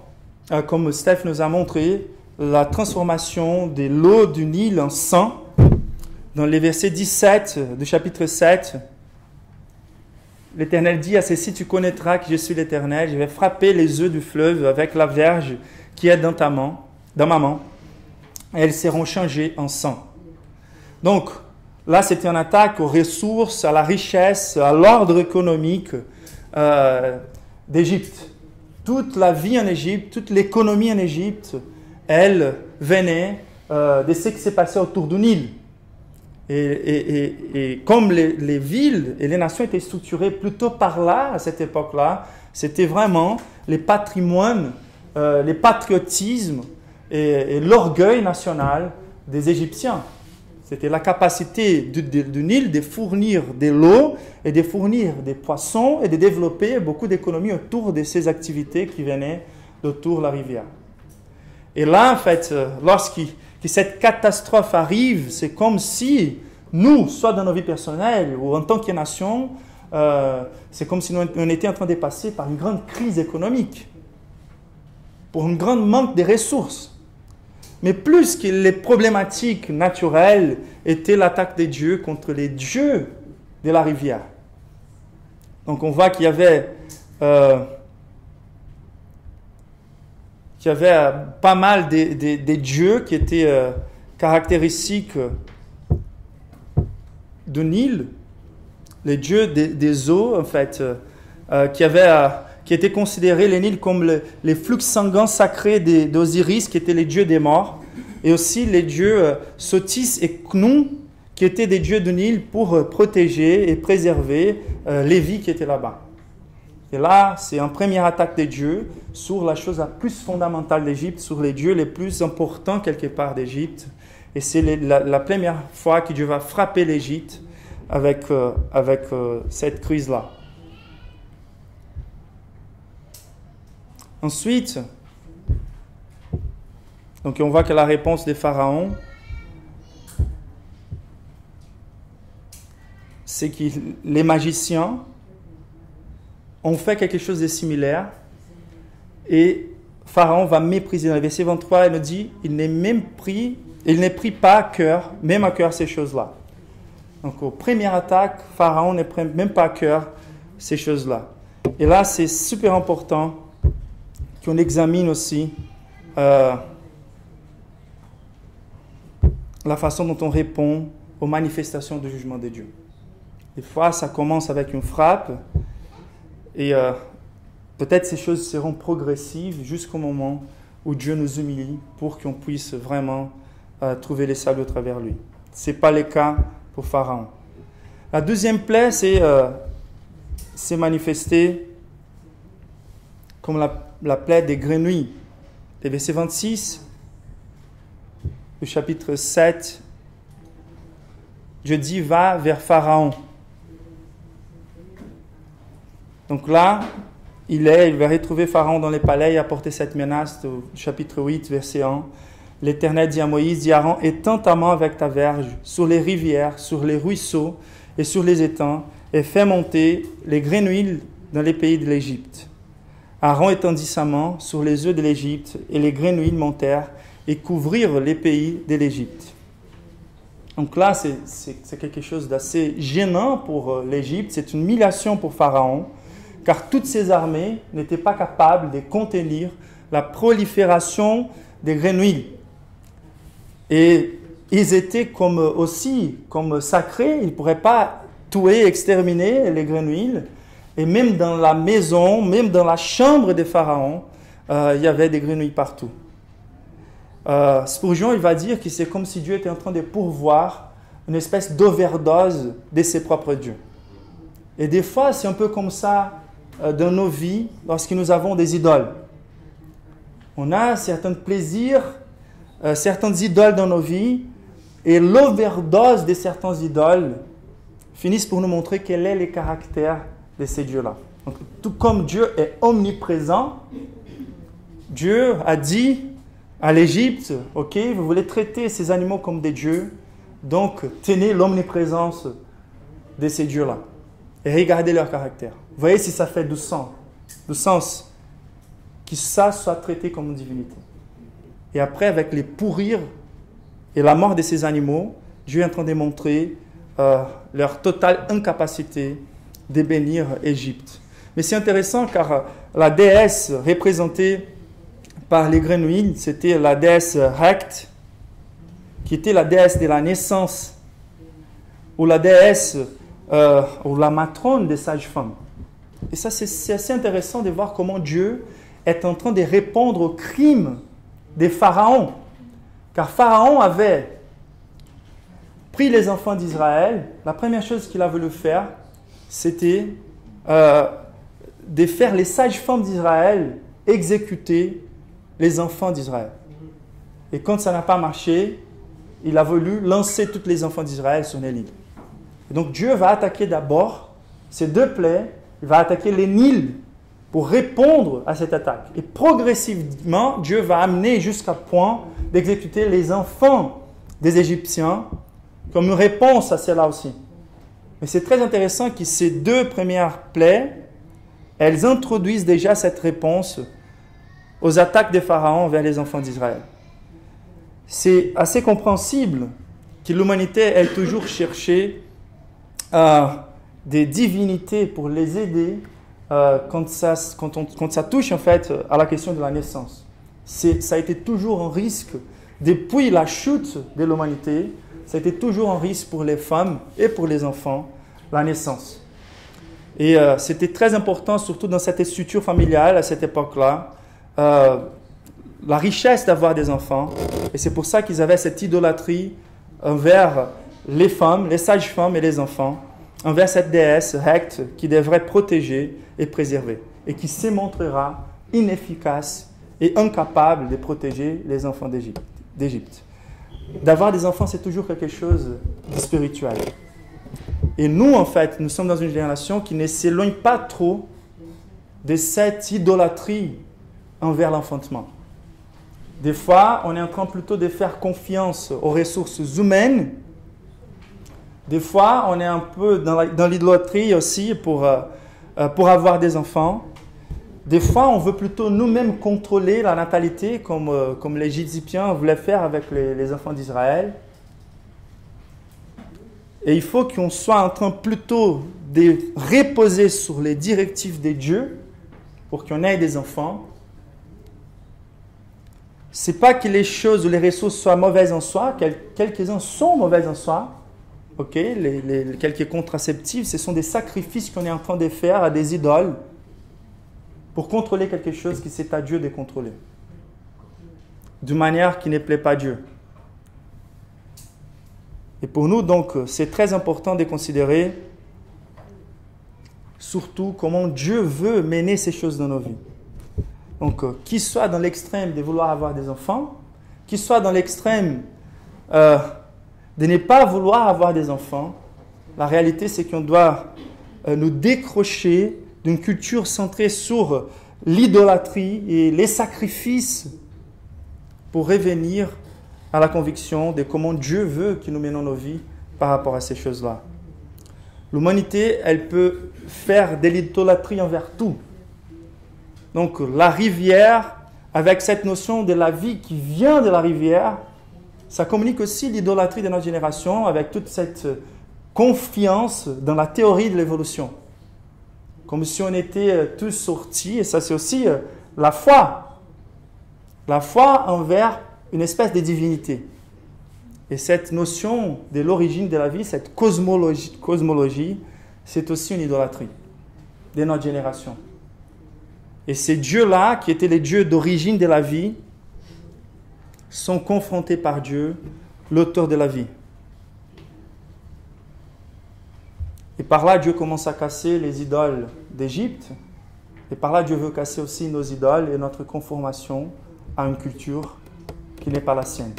comme Steph nous a montré, la transformation de l'eau du Nil en sang. Dans les versets 17 du chapitre 7, l'Éternel dit à ceci, tu connaîtras que je suis l'Éternel, je vais frapper les eaux du fleuve avec la verge qui est dans ma main, et elles seront changées en sang. Donc, Là, c'était une attaque aux ressources, à la richesse, à l'ordre économique d'Égypte. Toute la vie en Égypte, toute l'économie en Égypte, elle venait de ce qui s'est passé autour du Nil. Et comme les villes et les nations étaient structurées plutôt par là, à cette époque-là, c'était vraiment les patrimoines, les patriotismes et l'orgueil national des Égyptiens. C'était la capacité du Nil de fournir de l'eau et de fournir des poissons et de développer beaucoup d'économies autour de ces activités qui venaient d'autour de la rivière. Et là, en fait, lorsque cette catastrophe arrive, c'est comme si nous, soit dans nos vies personnelles ou en tant que nation, c'est comme si on était en train de passer par une grande crise économique, pour un grand manque de ressources. Mais plus que les problématiques naturelles étaient l'attaque des dieux contre les dieux de la rivière. Donc on voit qu'il y avait pas mal des dieux qui étaient caractéristiques du Nil, les dieux des eaux, en fait, qui étaient considérés, les Nils, comme les flux sanguins sacrés d'Osiris, qui étaient les dieux des morts, et aussi les dieux Sotis et Khnum, qui étaient des dieux du Nil pour protéger et préserver les vies qui étaient là-bas. Et là, c'est une première attaque des dieux sur la chose la plus fondamentale d'Égypte, sur les dieux les plus importants quelque part d'Égypte. Et c'est la première fois que Dieu va frapper l'Égypte avec cette crise-là. Ensuite, donc on voit que la réponse des pharaons, c'est que les magiciens ont fait quelque chose de similaire et Pharaon va mépriser. Dans le verset 23, il nous dit, il n'est pris pas à cœur, même à cœur ces choses-là. Donc aux premières attaques, Pharaon ne prend même pas à cœur ces choses-là. Et là, c'est super important qu'on examine aussi la façon dont on répond aux manifestations du jugement de Dieu. Des fois, ça commence avec une frappe et peut-être ces choses seront progressives jusqu'au moment où Dieu nous humilie pour qu'on puisse vraiment trouver les saluts à travers lui. Ce n'est pas le cas pour Pharaon. La deuxième plaie, c'est manifesté comme la plaie des grenouilles. Le verset 26 du chapitre 7, Dieu dit, va vers Pharaon. Donc là, il va retrouver Pharaon dans les palais et apporter cette menace au chapitre 8, verset 1. L'Éternel dit à Moïse, dis Aaron, étends ta main avec ta verge sur les rivières, sur les ruisseaux et sur les étangs, et fais monter les grenouilles dans les pays de l'Égypte. Aaron étendit sa main sur les œufs de l'Égypte, et les grenouilles montèrent et couvrirent les pays de l'Égypte. Donc là, c'est quelque chose d'assez gênant pour l'Égypte, c'est une humiliation pour Pharaon, car toutes ces armées n'étaient pas capables de contenir la prolifération des grenouilles. Et ils étaient comme sacrés, ils ne pourraient pas tuer, exterminer les grenouilles. Et même dans la maison, même dans la chambre des pharaons, il y avait des grenouilles partout. Spurgeon, il va dire que c'est comme si Dieu était en train de pourvoir une espèce d'overdose de ses propres dieux. Et des fois, c'est un peu comme ça dans nos vies lorsque nous avons des idoles. On a certains plaisirs, certaines idoles dans nos vies, et l'overdose de certaines idoles finissent pour nous montrer quel est le caractère de ces dieux-là. Donc, tout comme Dieu est omniprésent, Dieu a dit à l'Égypte, ok, vous voulez traiter ces animaux comme des dieux, donc tenez l'omniprésence de ces dieux-là et regardez leur caractère. Voyez si ça fait du sens que ça soit traité comme une divinité. Et après, avec les pourrir et la mort de ces animaux, Dieu est en train de montrer leur totale incapacité de bénir Égypte. Mais c'est intéressant car la déesse représentée par les grenouilles, c'était la déesse Heqt, qui était la déesse de la naissance. ou la déesse ou la matrone des sages-femmes. Et ça, c'est assez intéressant de voir comment Dieu est en train de répondre aux crimes des pharaons. Car Pharaon avait pris les enfants d'Israël. La première chose qu'il a voulu faire, c'était de faire les sages-femmes d'Israël exécuter les enfants d'Israël. Et quand ça n'a pas marché, il a voulu lancer tous les enfants d'Israël sur les Nil. Et donc Dieu va attaquer d'abord ces deux plaies. Il va attaquer les Nils pour répondre à cette attaque. Et progressivement, Dieu va amener jusqu'à point d'exécuter les enfants des Égyptiens comme une réponse à cela aussi. Mais c'est très intéressant que ces deux premières plaies, elles introduisent déjà cette réponse aux attaques des pharaons vers les enfants d'Israël. C'est assez compréhensible que l'humanité ait toujours cherché des divinités pour les aider quand ça touche en fait à la question de la naissance. Ça a été toujours un risque, depuis la chute de l'humanité, ça a été toujours un risque pour les femmes et pour les enfants, la naissance. Et c'était très important, surtout dans cette structure familiale à cette époque-là, la richesse d'avoir des enfants. Et c'est pour ça qu'ils avaient cette idolâtrie envers les femmes, les sages-femmes et les enfants, envers cette déesse Heqt qui devrait protéger et préserver, et qui se montrera inefficace et incapable de protéger les enfants d'Égypte. D'avoir des enfants, c'est toujours quelque chose de spirituel. Et nous, en fait, nous sommes dans une génération qui ne s'éloigne pas trop de cette idolâtrie envers l'enfantement. Des fois, on est en train plutôt de faire confiance aux ressources humaines. Des fois, on est un peu dans l'idolâtrie aussi pour avoir des enfants. Des fois, on veut plutôt nous-mêmes contrôler la natalité comme les Égyptiens voulaient faire avec les enfants d'Israël. Et il faut qu'on soit en train plutôt de reposer sur les directives de Dieu pour qu'on ait des enfants. Ce n'est pas que les choses ou les ressources soient mauvaises en soi, quelques-uns sont mauvaises en soi. Okay? Les quelques contraceptifs, ce sont des sacrifices qu'on est en train de faire à des idoles pour contrôler quelque chose qui c'est à Dieu de contrôler, d'une manière qui ne plaît pas à Dieu. Et pour nous, donc, c'est très important de considérer surtout comment Dieu veut mener ces choses dans nos vies. Donc, qu'il soit dans l'extrême de vouloir avoir des enfants, qu'il soit dans l'extrême de ne pas vouloir avoir des enfants, la réalité, c'est qu'on doit nous décrocher d'une culture centrée sur l'idolâtrie et les sacrifices pour revenir à la conviction de comment Dieu veut que nous menons nos vies par rapport à ces choses-là. L'humanité, elle peut faire de l'idolâtrie envers tout. Donc la rivière, avec cette notion de la vie qui vient de la rivière, ça communique aussi l'idolâtrie de notre génération avec toute cette confiance dans la théorie de l'évolution. Comme si on était tous sortis, et ça c'est aussi la foi. La foi envers une espèce de divinité. Et cette notion de l'origine de la vie, cette cosmologie, c'est aussi une idolâtrie de notre génération. Et ces dieux-là, qui étaient les dieux d'origine de la vie, sont confrontés par Dieu, l'auteur de la vie. Et par là, Dieu commence à casser les idoles d'Égypte. Et par là, Dieu veut casser aussi nos idoles et notre conformation à une culture qui n'est pas la sienne.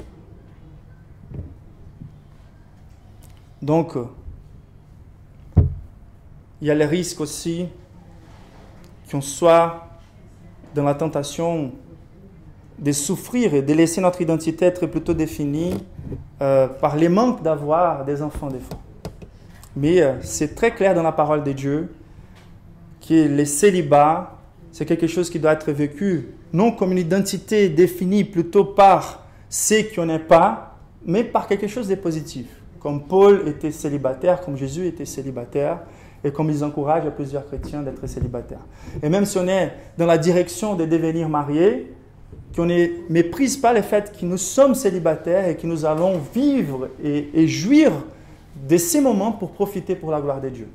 Donc, il y a le risque aussi qu'on soit dans la tentation de souffrir et de laisser notre identité être plutôt définie par les manques d'avoir des enfants des fois. Mais c'est très clair dans la parole de Dieu que le célibat, c'est quelque chose qui doit être vécu non comme une identité définie plutôt par ce qu'on n'est pas, mais par quelque chose de positif. Comme Paul était célibataire, comme Jésus était célibataire, et comme ils encouragent à plusieurs chrétiens d'être célibataires. Et même si on est dans la direction de devenir mariés, qu'on ne méprise pas le fait que nous sommes célibataires et que nous allons vivre et jouir de ces moments pour profiter pour la gloire de Dieu.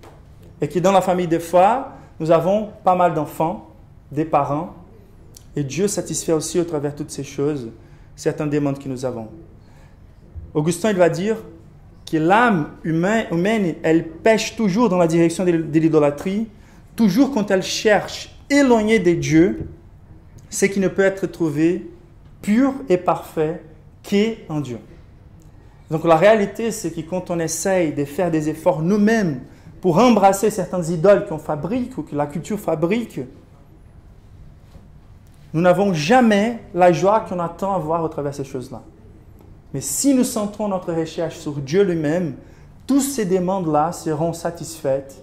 Et que dans la famille, des fois, nous avons pas mal d'enfants, des parents, et Dieu satisfait aussi au travers de toutes ces choses certaines demandes que nous avons. Augustin, il va dire que l'âme humaine, elle pêche toujours dans la direction de l'idolâtrie, toujours quand elle cherche éloigner de Dieu ce qui ne peut être trouvé pur et parfait qu'est en Dieu. Donc la réalité, c'est que quand on essaye de faire des efforts nous-mêmes pour embrasser certaines idoles qu'on fabrique ou que la culture fabrique, nous n'avons jamais la joie qu'on attend avoir au travers de ces choses-là. Mais si nous centrons notre recherche sur Dieu lui-même, toutes ces demandes-là seront satisfaites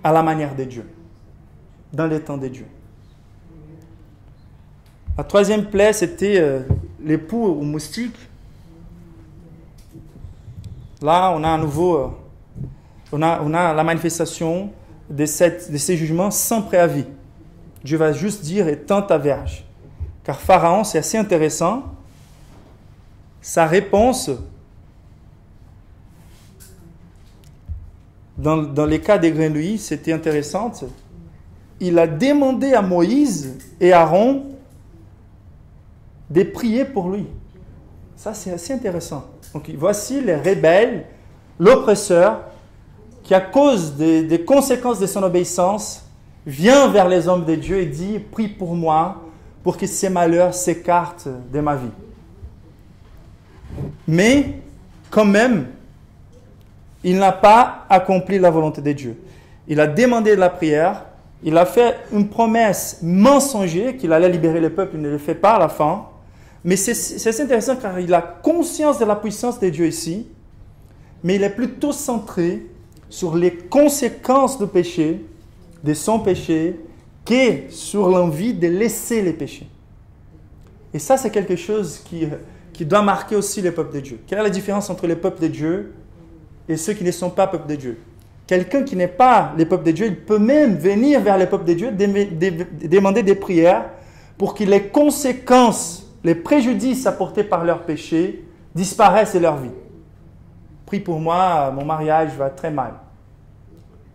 à la manière de Dieu, dans les temps de Dieu. La troisième plaie, c'était l'époux au moustique. Là, on a à nouveau on a la manifestation de ces jugements sans préavis. Dieu va juste dire « étends ta verge ». Car Pharaon, c'est assez intéressant, sa réponse, dans les cas des grenouilles, c'était intéressante. Il a demandé à Moïse et Aaron de prier pour lui. Ça, c'est assez intéressant. Donc, voici les rebelles, l'oppresseur, qui à cause des conséquences de son obéissance, vient vers les hommes de Dieu et dit « Prie pour moi, pour que ces malheurs s'écartent de ma vie. » Mais, quand même, il n'a pas accompli la volonté de Dieu. Il a demandé de la prière, il a fait une promesse mensongère qu'il allait libérer le peuple, il ne le fait pas à la fin. Mais c'est assez intéressant car il a conscience de la puissance de Dieu ici, mais il est plutôt centré sur les conséquences du péché, de son péché, que sur l'envie de laisser les péchés. Et ça, c'est quelque chose qui doit marquer aussi le peuple de Dieu. Quelle est la différence entre les peuples de Dieu et ceux qui ne sont pas peuple de Dieu? Quelqu'un qui n'est pas le peuple de Dieu, il peut même venir vers le peuple de Dieu, demander des prières pour que les conséquences, les préjudices apportés par leur péché disparaissent de leur vie. Prie pour moi, mon mariage va très mal.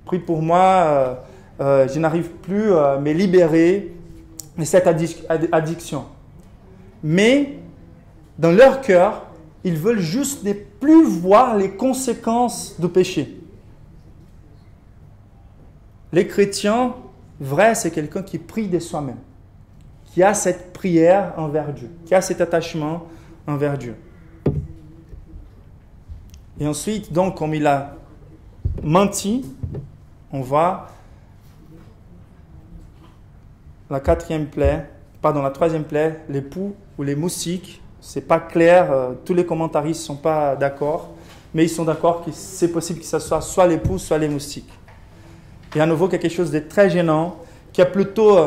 Prie pour moi, je n'arrive plus à me libérer de cette addiction. Mais dans leur cœur, ils veulent juste ne plus voir les conséquences du péché. Les chrétiens, vrai, c'est quelqu'un qui prie de soi-même, qui a cette prière envers Dieu, qui a cet attachement envers Dieu. Et ensuite, donc, comme il a menti, on voit la troisième plaie, l'époux ou les moustiques. C'est pas clair, tous les commentaristes ne sont pas d'accord, mais ils sont d'accord que c'est possible que ce soit l'époux, soit les moustiques. Et à nouveau, quelque chose de très gênant, qui a plutôt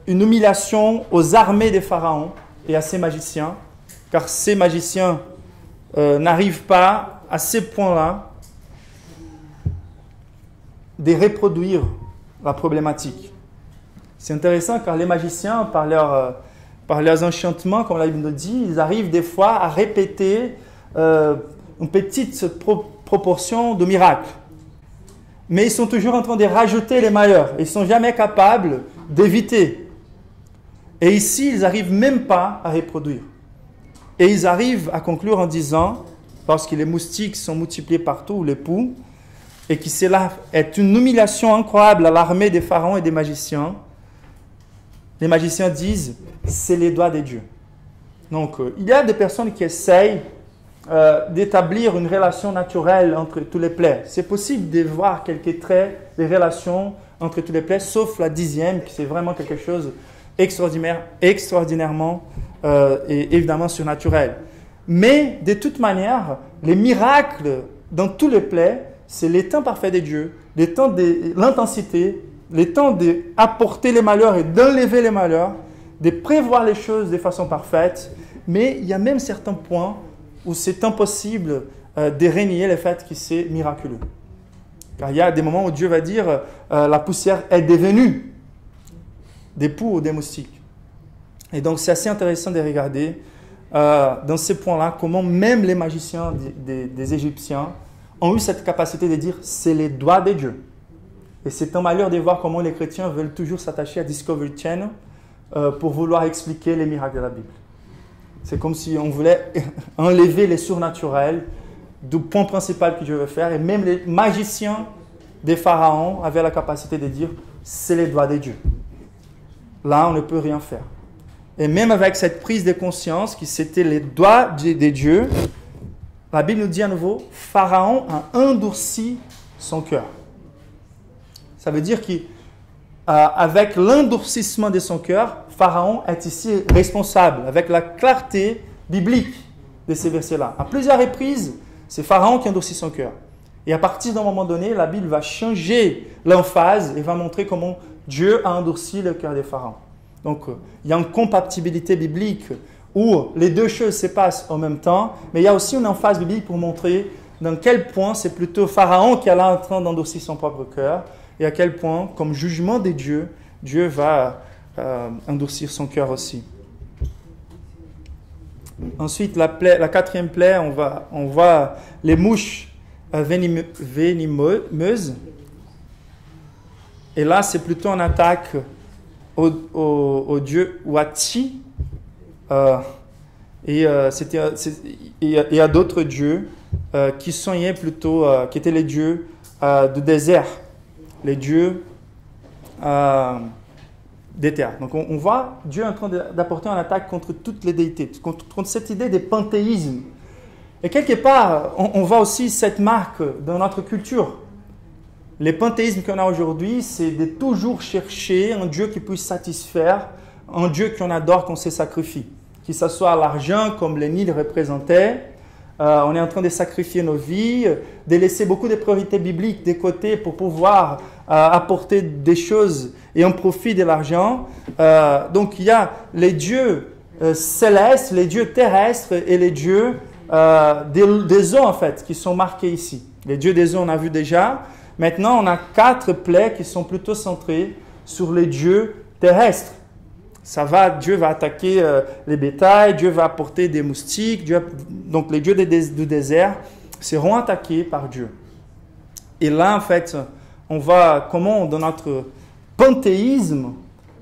une humiliation aux armées des pharaons et à ces magiciens, car ces magiciens n'arrivent pas à ces points-là de reproduire la problématique. C'est intéressant car les magiciens, par leurs enchantements, comme la Bible nous dit, ils arrivent des fois à répéter une petite proportion de miracles. Mais ils sont toujours en train de rajouter les malheurs. Ils ne sont jamais capables d'éviter. Et ici, ils n'arrivent même pas à reproduire. Et ils arrivent à conclure en disant, parce que les moustiques sont multipliés partout, les poux, et que cela est une humiliation incroyable à l'armée des pharaons et des magiciens, les magiciens disent, c'est les doigts de Dieu. Donc, il y a des personnes qui essayent d'établir une relation naturelle entre tous les plaies. C'est possible de voir quelques traits de relation entre tous les plaies, sauf la 10e, qui c'est vraiment quelque chose extraordinairement et évidemment surnaturel. Mais de toute manière, les miracles dans tous les plaies, c'est les temps parfaits de Dieu, les temps de l'intensité, les temps d'apporter les malheurs et d'enlever les malheurs, de prévoir les choses de façon parfaite. Mais il y a même certains points où c'est impossible de renier le fait que c'est miraculeux. Car il y a des moments où Dieu va dire la poussière est devenue des poux ou des moustiques. Et donc c'est assez intéressant de regarder dans ces points-là comment même les magiciens des Égyptiens ont eu cette capacité de dire c'est les doigts de Dieu. Et c'est un malheur de voir comment les chrétiens veulent toujours s'attacher à Discovery Channel pour vouloir expliquer les miracles de la Bible. C'est comme si on voulait enlever les surnaturels du point principal que Dieu veut faire. Et même les magiciens des pharaons avaient la capacité de dire c'est les doigts de Dieu. Là, on ne peut rien faire. Et même avec cette prise de conscience que c'était les doigts de Dieu, la Bible nous dit à nouveau, Pharaon a endurci son cœur. Ça veut dire qu'avec l'endurcissement de son cœur, Pharaon est ici responsable, avec la clarté biblique de ces versets-là. À plusieurs reprises, c'est Pharaon qui endurcit son cœur. Et à partir d'un moment donné, la Bible va changer l'emphase et va montrer comment Dieu a endurci le cœur des pharaons. Donc, il y a une compatibilité biblique où les deux choses se passent en même temps, mais il y a aussi une emphase biblique pour montrer dans quel point c'est plutôt Pharaon qui est là en train d'endurcir son propre cœur et à quel point, comme jugement de Dieu, Dieu va endurcir son cœur aussi. Ensuite, la quatrième plaie, on voit les mouches venimeuses. Et là, c'est plutôt une attaque au dieu Wati. Et il y a d'autres dieux qui soignaient plutôt, qui étaient les dieux du désert, les dieux des terres. Donc on voit Dieu en train d'apporter une attaque contre toutes les déités, contre cette idée de panthéisme. Et quelque part, on voit aussi cette marque dans notre culture. Les panthéismes qu'on a aujourd'hui, c'est de toujours chercher un Dieu qui puisse satisfaire, un Dieu qu'on adore, qu'on se sacrifie. Que ce soit l'argent, comme les Nil représentaient, on est en train de sacrifier nos vies, de laisser beaucoup de priorités bibliques de côté pour pouvoir apporter des choses et en profit de l'argent. Donc il y a les dieux célestes, les dieux terrestres et les dieux des eaux en fait, qui sont marqués ici. Les dieux des eaux, on a vu déjà. Maintenant, on a 4 plaies qui sont plutôt centrées sur les dieux terrestres. Dieu va attaquer les bétails, Dieu va apporter des moustiques, donc les dieux du désert seront attaqués par Dieu. Et là, en fait, on voit comment dans notre panthéisme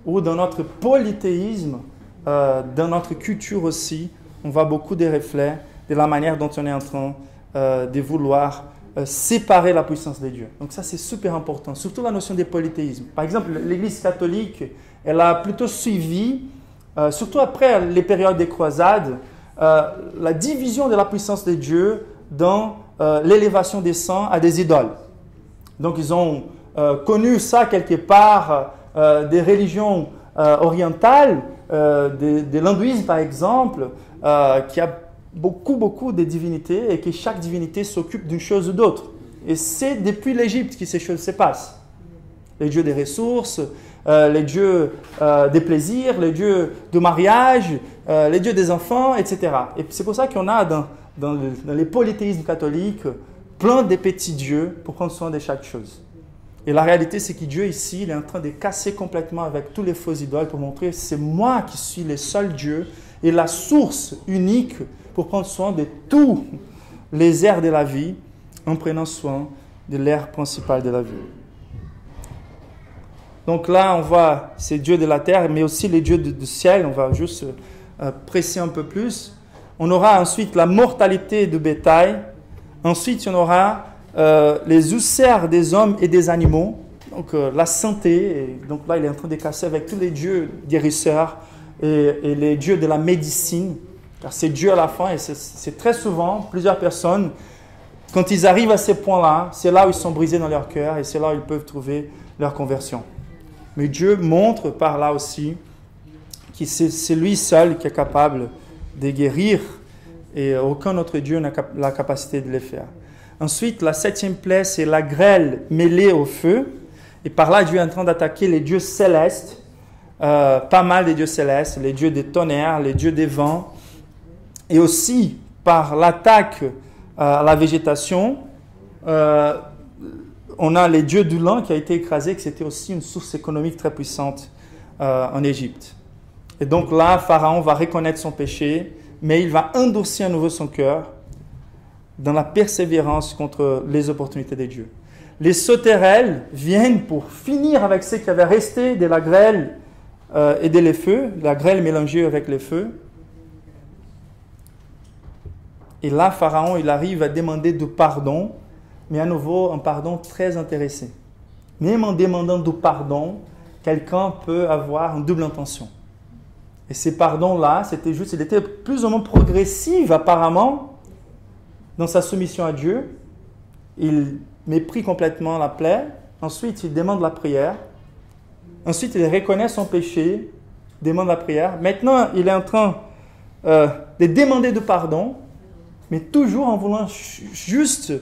ou dans notre polythéisme, dans notre culture aussi, on voit beaucoup de reflets de la manière dont on est en train de vouloir séparer la puissance de Dieu. Donc ça, c'est super important, surtout la notion de polythéisme. Par exemple, l'Église catholique, elle a plutôt suivi, surtout après les périodes des croisades, la division de la puissance de Dieu dans l'élévation des saints à des idoles. Donc ils ont connu ça quelque part des religions orientales, de l'hindouisme par exemple, qui a beaucoup de divinités et que chaque divinité s'occupe d'une chose ou d'autre. Et c'est depuis l'Égypte que ces choses se passent. Les dieux des ressources, les dieux des plaisirs, les dieux du mariage, les dieux des enfants, etc. Et c'est pour ça qu'on a dans les polythéismes catholiques plein de petits dieux pour prendre soin de chaque chose. Et la réalité, c'est que Dieu ici, il est en train de casser complètement avec tous les faux idoles pour montrer c'est moi qui suis le seul Dieu et la source unique pour prendre soin de tous les airs de la vie en prenant soin de l'air principal de la vie. Donc là, on voit ces dieux de la terre, mais aussi les dieux du ciel. On va juste presser un peu plus. On aura ensuite la mortalité du bétail. Ensuite, on aura les ulcères des hommes et des animaux. Donc la santé. Et donc là, il est en train de casser avec tous les dieux guérisseurs et les dieux de la médecine. Car c'est Dieu à la fin, et c'est très souvent, plusieurs personnes, quand ils arrivent à ces points-là, c'est là où ils sont brisés dans leur cœur et c'est là où ils peuvent trouver leur conversion. Mais Dieu montre par là aussi que c'est lui seul qui est capable de guérir et aucun autre Dieu n'a la capacité de le faire. Ensuite, la 7e plaie, c'est la grêle mêlée au feu. Et par là, Dieu est en train d'attaquer les dieux célestes, pas mal de dieux célestes, les dieux des tonnerres, les dieux des vents. Et aussi, par l'attaque à la végétation, on a les dieux du lin qui a été écrasé, que c'était aussi une source économique très puissante en Égypte. Et donc là, Pharaon va reconnaître son péché, mais il va endurcir à nouveau son cœur dans la persévérance contre les opportunités de Dieu. Les sauterelles viennent pour finir avec ce qui avait resté de la grêle et des feux, la grêle mélangée avec les feux. Et là, Pharaon, il arrive à demander du pardon, mais à nouveau, un pardon très intéressé. Même en demandant du pardon, quelqu'un peut avoir une double intention. Et ces pardons-là, il était plus ou moins progressif apparemment dans sa soumission à Dieu. Il méprise complètement la plaie. Ensuite, il demande la prière. Ensuite, il reconnaît son péché, demande la prière. Maintenant, il est en train de demander du pardon, mais toujours en voulant juste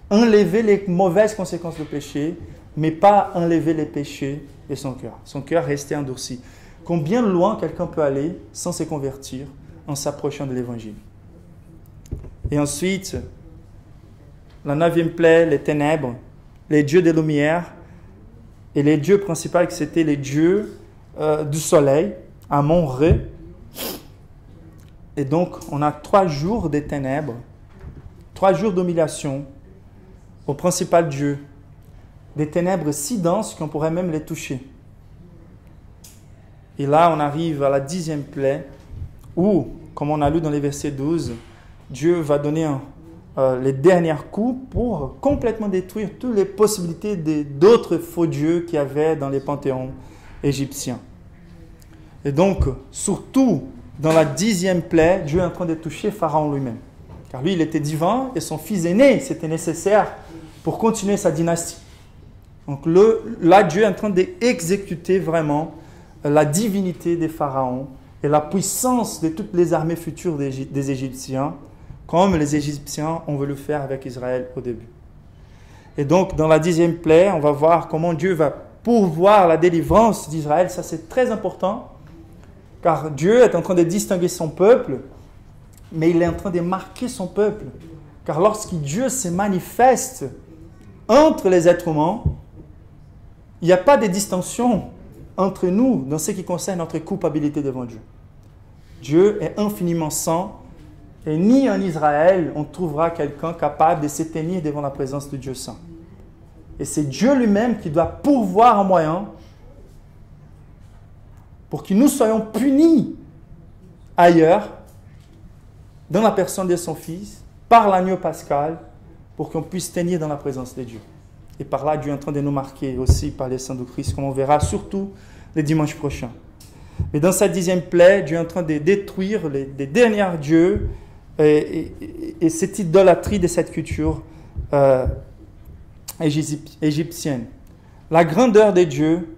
enlever les mauvaises conséquences du péché, mais pas enlever les péchés de son cœur. Son cœur restait endurci. Combien loin quelqu'un peut aller sans se convertir en s'approchant de l'évangile. Et ensuite, la 9e plaie, les ténèbres, les dieux des lumières, et les dieux principaux, c'était les dieux du soleil, Amon-Ré. Et donc, on a 3 jours de ténèbres, 3 jours d'humiliation au principal Dieu. Des ténèbres si denses qu'on pourrait même les toucher. Et là, on arrive à la 10e plaie, où, comme on a lu dans les versets 12, Dieu va donner les derniers coups pour complètement détruire toutes les possibilités d'autres faux dieux qu'il y avait dans les panthéons égyptiens. Et donc, surtout dans la 10e plaie, Dieu est en train de toucher Pharaon lui-même. Car lui, il était divin et son fils aîné, c'était nécessaire pour continuer sa dynastie. Donc là, Dieu est en train d'exécuter vraiment la divinité des pharaons et la puissance de toutes les armées futures des Égyptiens, comme les Égyptiens ont voulu faire avec Israël au début. Et donc, dans la 10e plaie, on va voir comment Dieu va pourvoir la délivrance d'Israël. Ça, c'est très important, car Dieu est en train de distinguer son peuple, mais il est en train de marquer son peuple. Car lorsque Dieu se manifeste entre les êtres humains, il n'y a pas de distinction entre nous dans ce qui concerne notre culpabilité devant Dieu. Dieu est infiniment saint et ni en Israël on trouvera quelqu'un capable de se tenir devant la présence de Dieu saint. Et c'est Dieu lui-même qui doit pourvoir un moyen pour que nous soyons punis ailleurs, dans la personne de son Fils, par l'agneau pascal, pour qu'on puisse tenir dans la présence de Dieu. Et par là, Dieu est en train de nous marquer aussi par les saints de Christ, comme on verra surtout les dimanches prochains. Mais dans sa 10e plaie, Dieu est en train de détruire les derniers dieux et cette idolâtrie de cette culture égyptienne. La grandeur de Dieu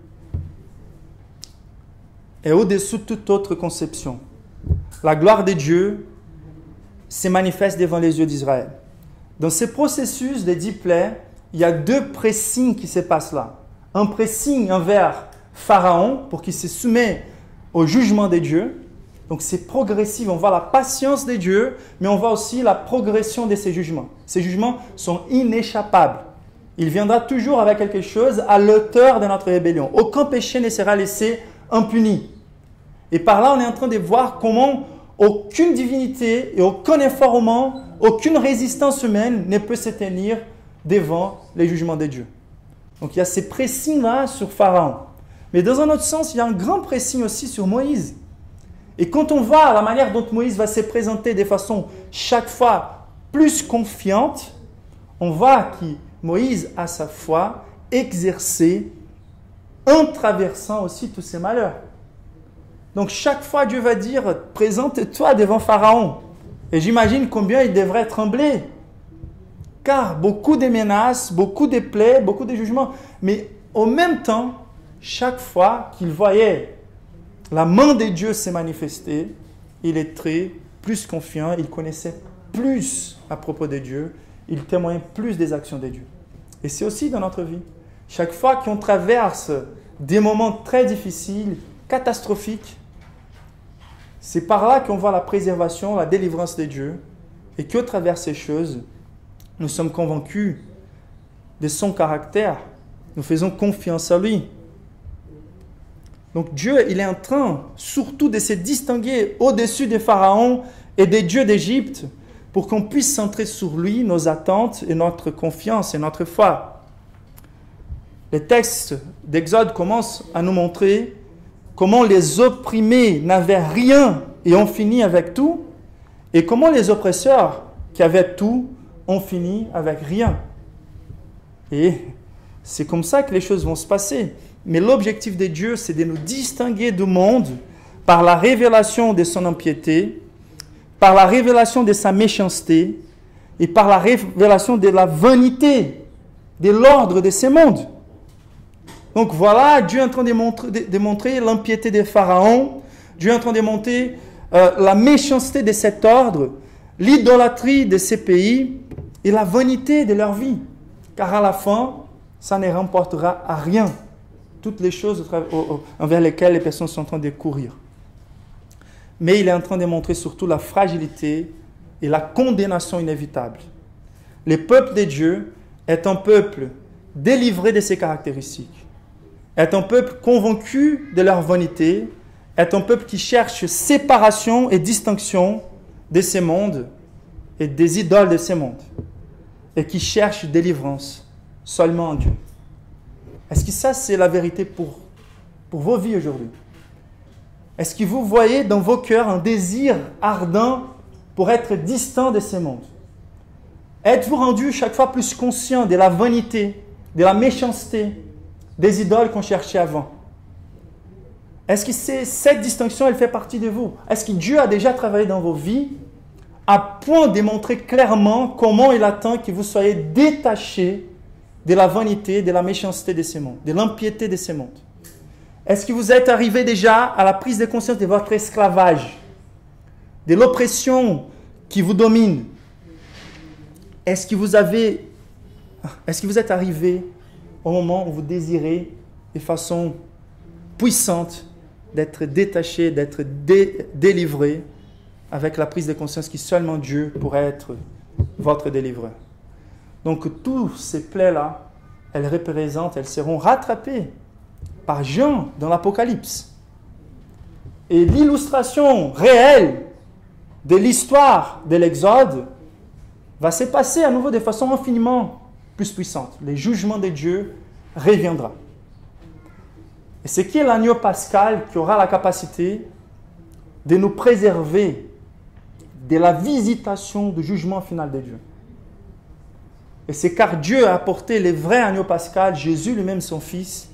est au-dessus de toute autre conception. La gloire de Dieu se manifeste devant les yeux d'Israël. Dans ce processus des 10 plaies, il y a 2 pressings qui se passent là. Un pressing envers Pharaon pour qu'il se soumette au jugement de Dieu. Donc c'est progressif, on voit la patience de Dieu, mais on voit aussi la progression de ces jugements. Ces jugements sont inéchappables. Il viendra toujours avec quelque chose à l'auteur de notre rébellion. Aucun péché ne sera laissé impuni. Et par là, on est en train de voir comment aucune divinité et aucun effort humain, aucune résistance humaine ne peut se tenir devant les jugements de Dieu. Donc il y a ces pressings-là sur Pharaon. Mais dans un autre sens, il y a un grand pressing aussi sur Moïse. Et quand on voit la manière dont Moïse va se présenter de façon chaque fois plus confiante, on voit que Moïse a sa foi exercée en traversant aussi tous ses malheurs. Donc chaque fois Dieu va dire « Présente-toi devant Pharaon ». Et j'imagine combien il devrait trembler. Car beaucoup de menaces, beaucoup de plaies, beaucoup de jugements. Mais en même temps, chaque fois qu'il voyait la main de Dieu se manifester, il était plus confiant, il connaissait plus à propos de Dieu, il témoignait plus des actions de Dieu. Et c'est aussi dans notre vie. Chaque fois qu'on traverse des moments très difficiles, catastrophiques, c'est par là qu'on voit la préservation, la délivrance de Dieu, et qu'au travers de ces choses, nous sommes convaincus de son caractère, nous faisons confiance à lui. Donc Dieu, il est en train surtout de se distinguer au-dessus des pharaons et des dieux d'Égypte pour qu'on puisse centrer sur lui nos attentes et notre confiance et notre foi. Les textes d'Exode commencent à nous montrer comment les opprimés n'avaient rien et ont fini avec tout, et comment les oppresseurs qui avaient tout ont fini avec rien. Et c'est comme ça que les choses vont se passer. Mais l'objectif de Dieu, c'est de nous distinguer du monde par la révélation de son impiété, par la révélation de sa méchanceté et par la révélation de la vanité, de l'ordre de ce monde. Donc voilà, Dieu est en train de montrer l'impiété des pharaons, Dieu est en train de montrer la méchanceté de cet ordre, l'idolâtrie de ces pays et la vanité de leur vie. Car à la fin, ça ne remportera à rien toutes les choses envers lesquelles les personnes sont en train de courir. Mais il est en train de montrer surtout la fragilité et la condamnation inévitable. Le peuple de Dieu est un peuple délivré de ses caractéristiques, est un peuple convaincu de leur vanité, est un peuple qui cherche séparation et distinction de ces mondes et des idoles de ces mondes, et qui cherche délivrance seulement en Dieu. Est-ce que ça, c'est la vérité pour vos vies aujourd'hui? Est-ce que vous voyez dans vos cœurs un désir ardent pour être distant de ces mondes? Êtes-vous rendu chaque fois plus conscient de la vanité, de la méchanceté, des idoles qu'on cherchait avant? Est-ce que cette distinction, elle fait partie de vous? Est-ce que Dieu a déjà travaillé dans vos vies à point de montrer clairement comment il attend que vous soyez détachés de la vanité, de la méchanceté de ces mondes, de l'impiété de ces mondes? Est-ce que vous êtes arrivé déjà à la prise de conscience de votre esclavage, de l'oppression qui vous domine? Est-ce que vous êtes arrivé au moment où vous désirez de façon puissante d'être détaché, d'être délivré avec la prise de conscience que seulement Dieu pourrait être votre délivreur? Donc, tous ces plaies-là, elles seront rattrapées par Jean dans l'Apocalypse. Et l'illustration réelle de l'histoire de l'Exode va se passer à nouveau de façon infiniment plus puissante. Le jugement de Dieu reviendra. Et c'est qui est l'agneau pascal qui aura la capacité de nous préserver de la visitation du jugement final de Dieu. Et c'est car Dieu a apporté le vrai agneau pascal, Jésus lui-même son Fils,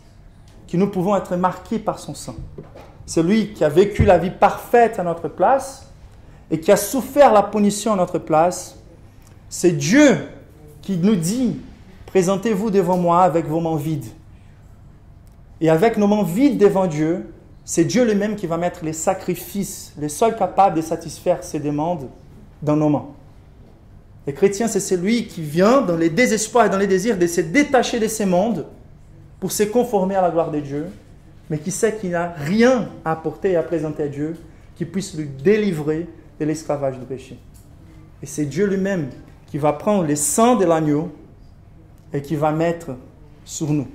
que nous pouvons être marqués par son sang. C'est lui qui a vécu la vie parfaite à notre place et qui a souffert la punition à notre place. C'est Dieu qui nous dit, présentez-vous devant moi avec vos mains vides. Et avec nos mains vides devant Dieu, c'est Dieu lui-même qui va mettre les sacrifices, les seuls capables de satisfaire ses demandes, dans nos mains. Le chrétien, c'est celui qui vient dans les désespoirs et dans les désirs de se détacher de ces mondes pour se conformer à la gloire de Dieu, mais qui sait qu'il n'a rien à apporter et à présenter à Dieu qui puisse lui délivrer de l'esclavage du péché. Et c'est Dieu lui-même qui va prendre le sang de l'agneau et qui va mettre sur nous,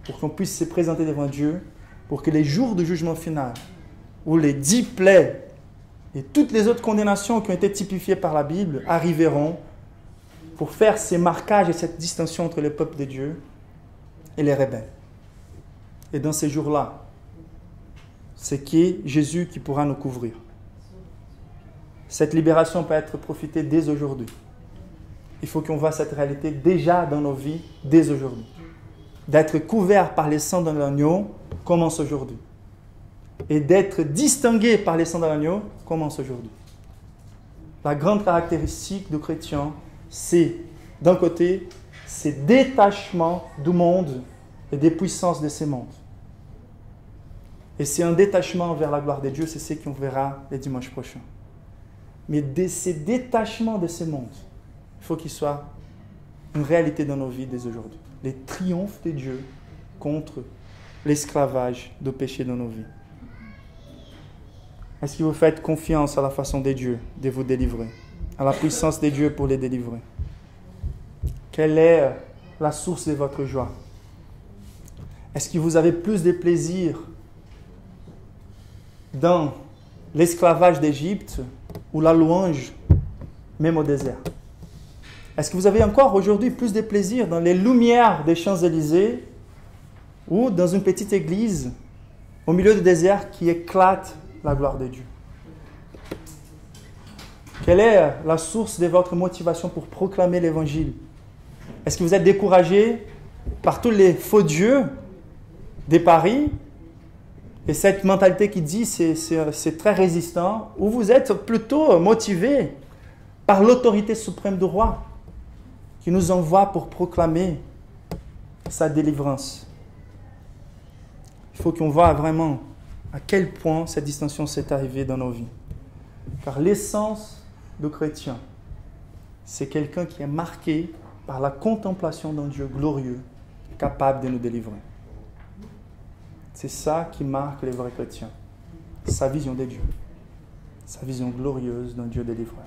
pour qu'on puisse se présenter devant Dieu, pour que les jours du jugement final, où les 10 plaies et toutes les autres condamnations qui ont été typifiées par la Bible arriveront pour faire ces marquages et cette distinction entre le peuple de Dieu et les rebelles. Et dans ces jours-là, c'est qui Jésus qui pourra nous couvrir. Cette libération peut être profitée dès aujourd'hui. Il faut qu'on voit cette réalité déjà dans nos vies, dès aujourd'hui. D'être couvert par les sangs de l'agneau commence aujourd'hui. Et d'être distingué par les sangs de l'agneau commence aujourd'hui. La grande caractéristique du chrétien, c'est, d'un côté, ce détachement du monde et des puissances de ces mondes. Et c'est un détachement vers la gloire de Dieu, c'est ce qu'on verra les dimanches prochains. Mais de ces détachements de ces mondes, il faut qu'il soit une réalité dans nos vies dès aujourd'hui. Les triomphes de Dieu contre l'esclavage du péché dans nos vies. Est-ce que vous faites confiance à la façon de Dieu de vous délivrer, à la puissance de Dieu pour les délivrer? Quelle est la source de votre joie? Est-ce que vous avez plus de plaisir dans l'esclavage d'Égypte ou la louange même au désert. Est-ce que vous avez encore aujourd'hui plus de plaisir dans les lumières des Champs-Élysées ou dans une petite église au milieu du désert qui éclate la gloire de Dieu? Quelle est la source de votre motivation pour proclamer l'Évangile? Est-ce que vous êtes découragé par tous les faux dieux de Paris et cette mentalité qui dit c'est très résistant, ou vous êtes plutôt motivé par l'autorité suprême du roi qui nous envoie pour proclamer sa délivrance? Il faut qu'on voit vraiment à quel point cette distinction s'est arrivée dans nos vies. Car l'essence du chrétien, c'est quelqu'un qui est marqué par la contemplation d'un Dieu glorieux, capable de nous délivrer. C'est ça qui marque les vrais chrétiens. Sa vision de Dieu. Sa vision glorieuse d'un Dieu délivreur.